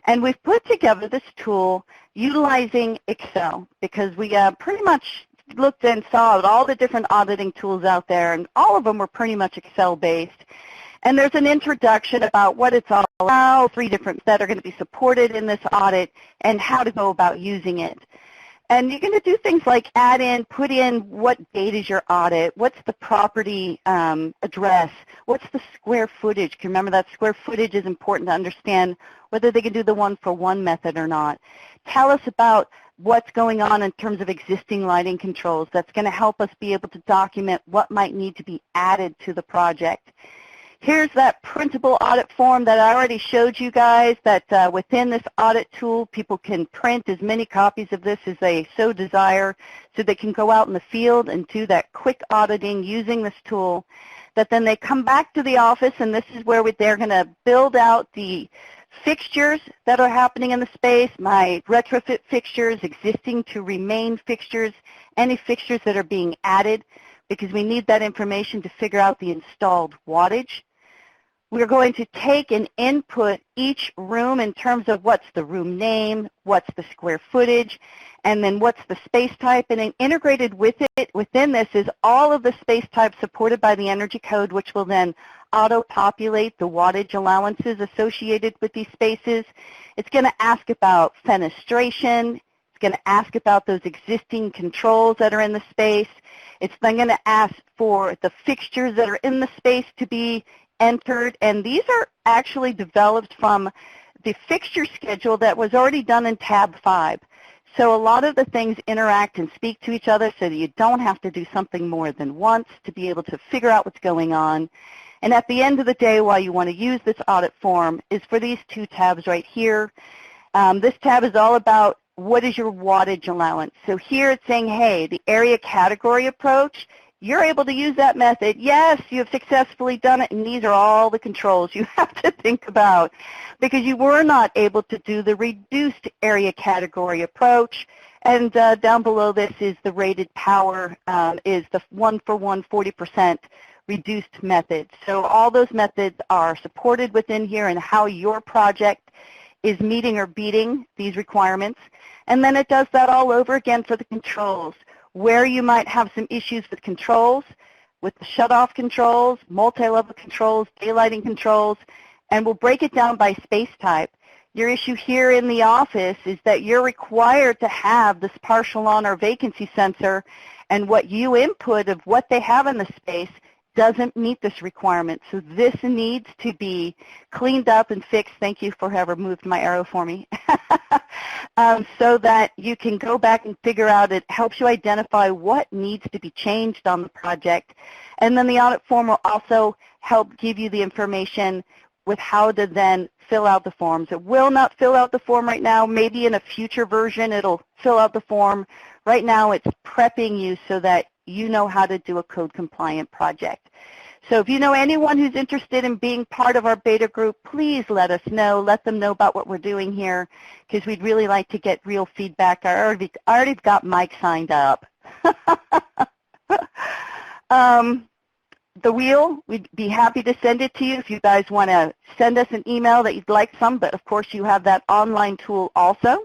And we've put together this tool utilizing Excel because we pretty much looked and saw all the different auditing tools out there, and all of them were pretty much Excel-based. And there's an introduction about what it's all about, 3 different that are going to be supported in this audit, and how to go about using it. And you're going to do things like add in, put in what date is your audit, what's the property address, what's the square footage. Can you remember that square footage is important to understand whether they can do the one-for-one method or not. Tell us about what's going on in terms of existing lighting controls. That's going to help us be able to document what might need to be added to the project. Here's that printable audit form that I already showed you guys, that within this audit tool, people can print as many copies of this as they so desire, so they can go out in the field and do that quick auditing using this tool, that then they come back to the office, and this is where they're going to build out the fixtures that are happening in the space, my retrofit fixtures, existing to remain fixtures, any fixtures that are being added, because we need that information to figure out the installed wattage. We're going to take and input each room in terms of what's the room name, what's the square footage, and then what's the space type. And then integrated with it, within this, is all of the space types supported by the Energy Code, which will then auto-populate the wattage allowances associated with these spaces. It's going to ask about fenestration. It's going to ask about those existing controls that are in the space. It's then going to ask for the fixtures that are in the space to be entered, and these are actually developed from the fixture schedule that was already done in tab 5. So a lot of the things interact and speak to each other so that you don't have to do something more than once to be able to figure out what's going on. And at the end of the day, why you want to use this audit form is for these 2 tabs right here. This tab is all about what is your wattage allowance. So here it's saying, hey, the area category approach, you're able to use that method. Yes, you have successfully done it, and these are all the controls you have to think about, because you were not able to do the reduced area category approach. And down below this is the rated power, is the 1-for-1 40% reduced method. So all those methods are supported within here, and how your project is meeting or beating these requirements. And then it does that all over again for the controls, where you might have some issues with controls, with the shutoff controls, multi-level controls, daylighting controls, and we'll break it down by space type. Your issue here in the office is that you're required to have this partial on or vacancy sensor, and what you input of what they have in the space doesn't meet this requirement. So this needs to be cleaned up and fixed. Thank you for whoever moved my arrow for me. So that you can go back and figure out, it helps you identify what needs to be changed on the project. And then the audit form will also help give you the information with how to then fill out the forms. It will not fill out the form right now. Maybe in a future version it'll fill out the form. Right now it's prepping you so that you know how to do a code compliant project. So if you know anyone who's interested in being part of our beta group, please let us know. Let them know about what we're doing here, because we'd really like to get real feedback. I already got Mike signed up. The wheel, we'd be happy to send it to you if you guys want to send us an email that you'd like some, but of course you have that online tool also.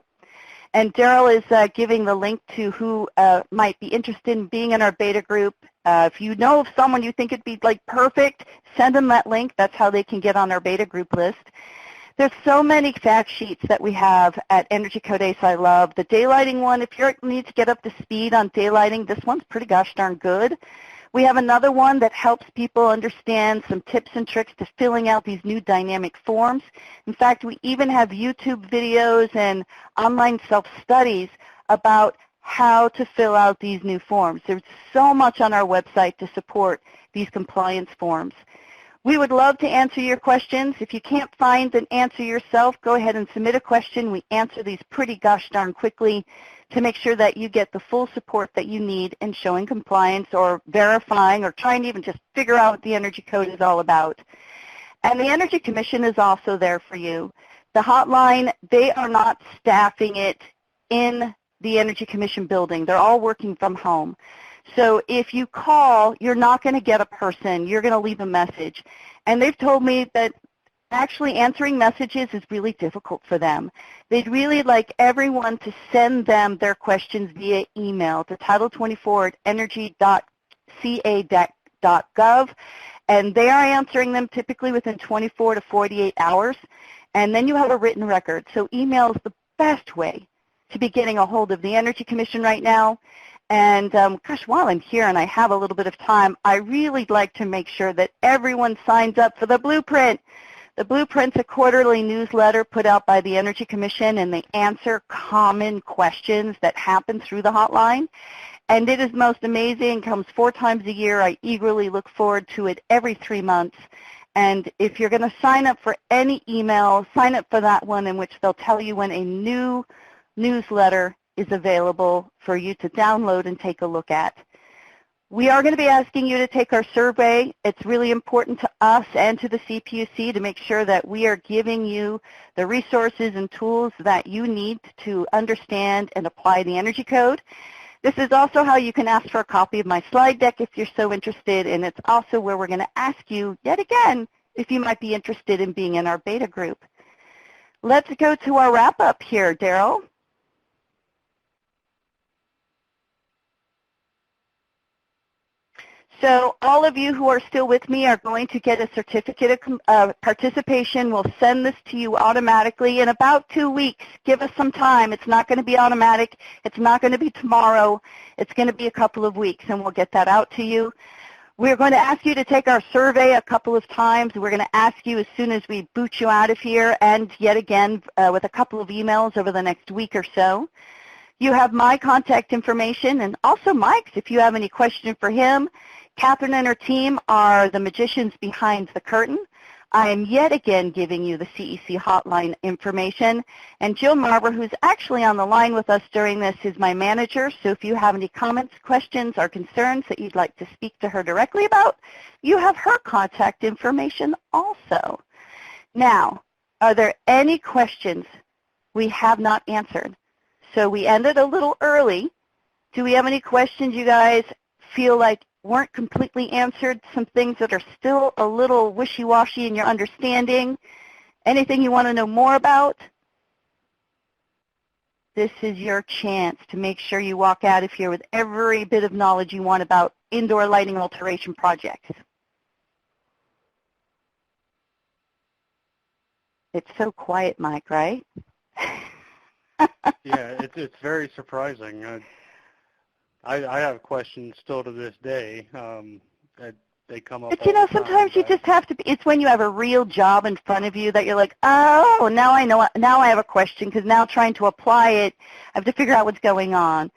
And Daryl is giving the link to who might be interested in being in our beta group. If you know of someone you think it'd be like perfect, send them that link. That's how they can get on our beta group list. There's so many fact sheets that we have at Energy Code ACE I love. The daylighting one, if you need to get up to speed on daylighting, this one's pretty gosh darn good. We have another one that helps people understand some tips and tricks to filling out these new dynamic forms. In fact, we even have YouTube videos and online self-studies about how to fill out these new forms. There's so much on our website to support these compliance forms. We would love to answer your questions. If you can't find an answer yourself, go ahead and submit a question. We answer these pretty gosh darn quickly to make sure that you get the full support that you need in showing compliance or verifying or trying to even just figure out what the Energy Code is all about. And the Energy Commission is also there for you. The hotline, they are not staffing it in the Energy Commission building. They're all working from home. So if you call, you're not going to get a person. You're going to leave a message. And they've told me that actually answering messages is really difficult for them. They'd really like everyone to send them their questions via email to title24@energy.ca.gov, and they are answering them typically within 24 to 48 hours, and then you have a written record. So email is the best way to be getting a hold of the Energy Commission right now. And gosh, while I'm here and I have a little bit of time, I really like to make sure that everyone signs up for the Blueprint. The Blueprint's a quarterly newsletter put out by the Energy Commission, and they answer common questions that happen through the hotline. And it is most amazing. It comes 4 times a year. I eagerly look forward to it every 3 months. And if you're going to sign up for any email, sign up for that one in which they'll tell you when a new newsletter is available for you to download and take a look at. We are going to be asking you to take our survey. It's really important to us and to the CPUC to make sure that we are giving you the resources and tools that you need to understand and apply the Energy Code. This is also how you can ask for a copy of my slide deck if you're so interested, and it's also where we're going to ask you, yet again, if you might be interested in being in our beta group. Let's go to our wrap-up here, Daryl. So all of you who are still with me are going to get a certificate of participation. We'll send this to you automatically in about 2 weeks. Give us some time. It's not going to be automatic. It's not going to be tomorrow. It's going to be a couple of weeks, and we'll get that out to you. We're going to ask you to take our survey a couple of times. We're going to ask you as soon as we boot you out of here, and yet again with a couple of emails over the next week or so. You have my contact information and also Mike's if you have any question for him. Catherine and her team are the magicians behind the curtain. I am yet again giving you the CEC hotline information. And Jill Marber, who's actually on the line with us during this, is my manager. So if you have any comments, questions, or concerns that you'd like to speak to her directly about, you have her contact information also. Now, are there any questions we have not answered? So we ended a little early. Do we have any questions you guys feel like weren't completely answered? Some things that are still a little wishy-washy in your understanding? Anything you want to know more about? This is your chance to make sure you walk out of here with every bit of knowledge you want about indoor lighting alteration projects. It's so quiet, Mike, right? Yeah, it's very surprising. I have questions still to this day that they come up. But you know, sometimes you just have to be, it's when you have a real job in front of you that you're like, oh, now I know, now I have a question, because now trying to apply it, I have to figure out what's going on.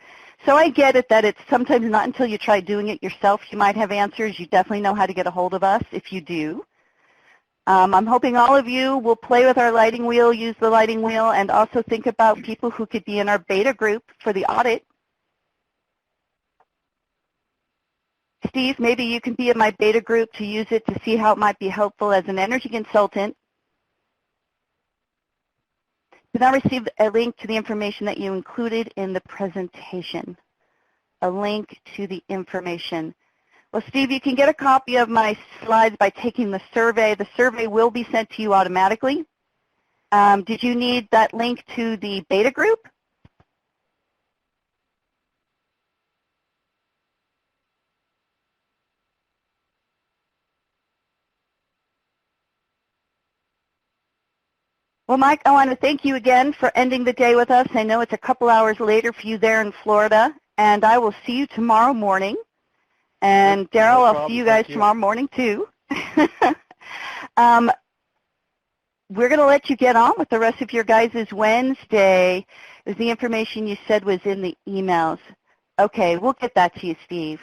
So I get it that it's sometimes not until you try doing it yourself you might have answers. You definitely know how to get a hold of us if you do. I'm hoping all of you will play with our lighting wheel, use the lighting wheel, and also think about people who could be in our beta group for the audit. Steve, maybe you can be in my beta group to use it to see how it might be helpful as an energy consultant. Did I receive a link to the information that you included in the presentation? A link to the information. Well, Steve, you can get a copy of my slides by taking the survey. The survey will be sent to you automatically. Did you need that link to the beta group? Well, Mike, I want to thank you again for ending the day with us. I know it's a couple hours later for you there in Florida, and I will see you tomorrow morning. And Daryl, I'll see you guys tomorrow morning too. We're going to let you get on with the rest of your guys' Wednesday. Is the information you said was in the emails? Okay, we'll get that to you, Steve.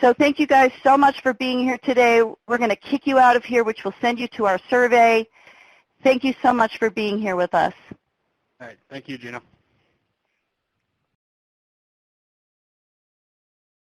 So thank you guys so much for being here today. We're going to kick you out of here, which will send you to our survey. Thank you so much for being here with us. All right. Thank you, Gina.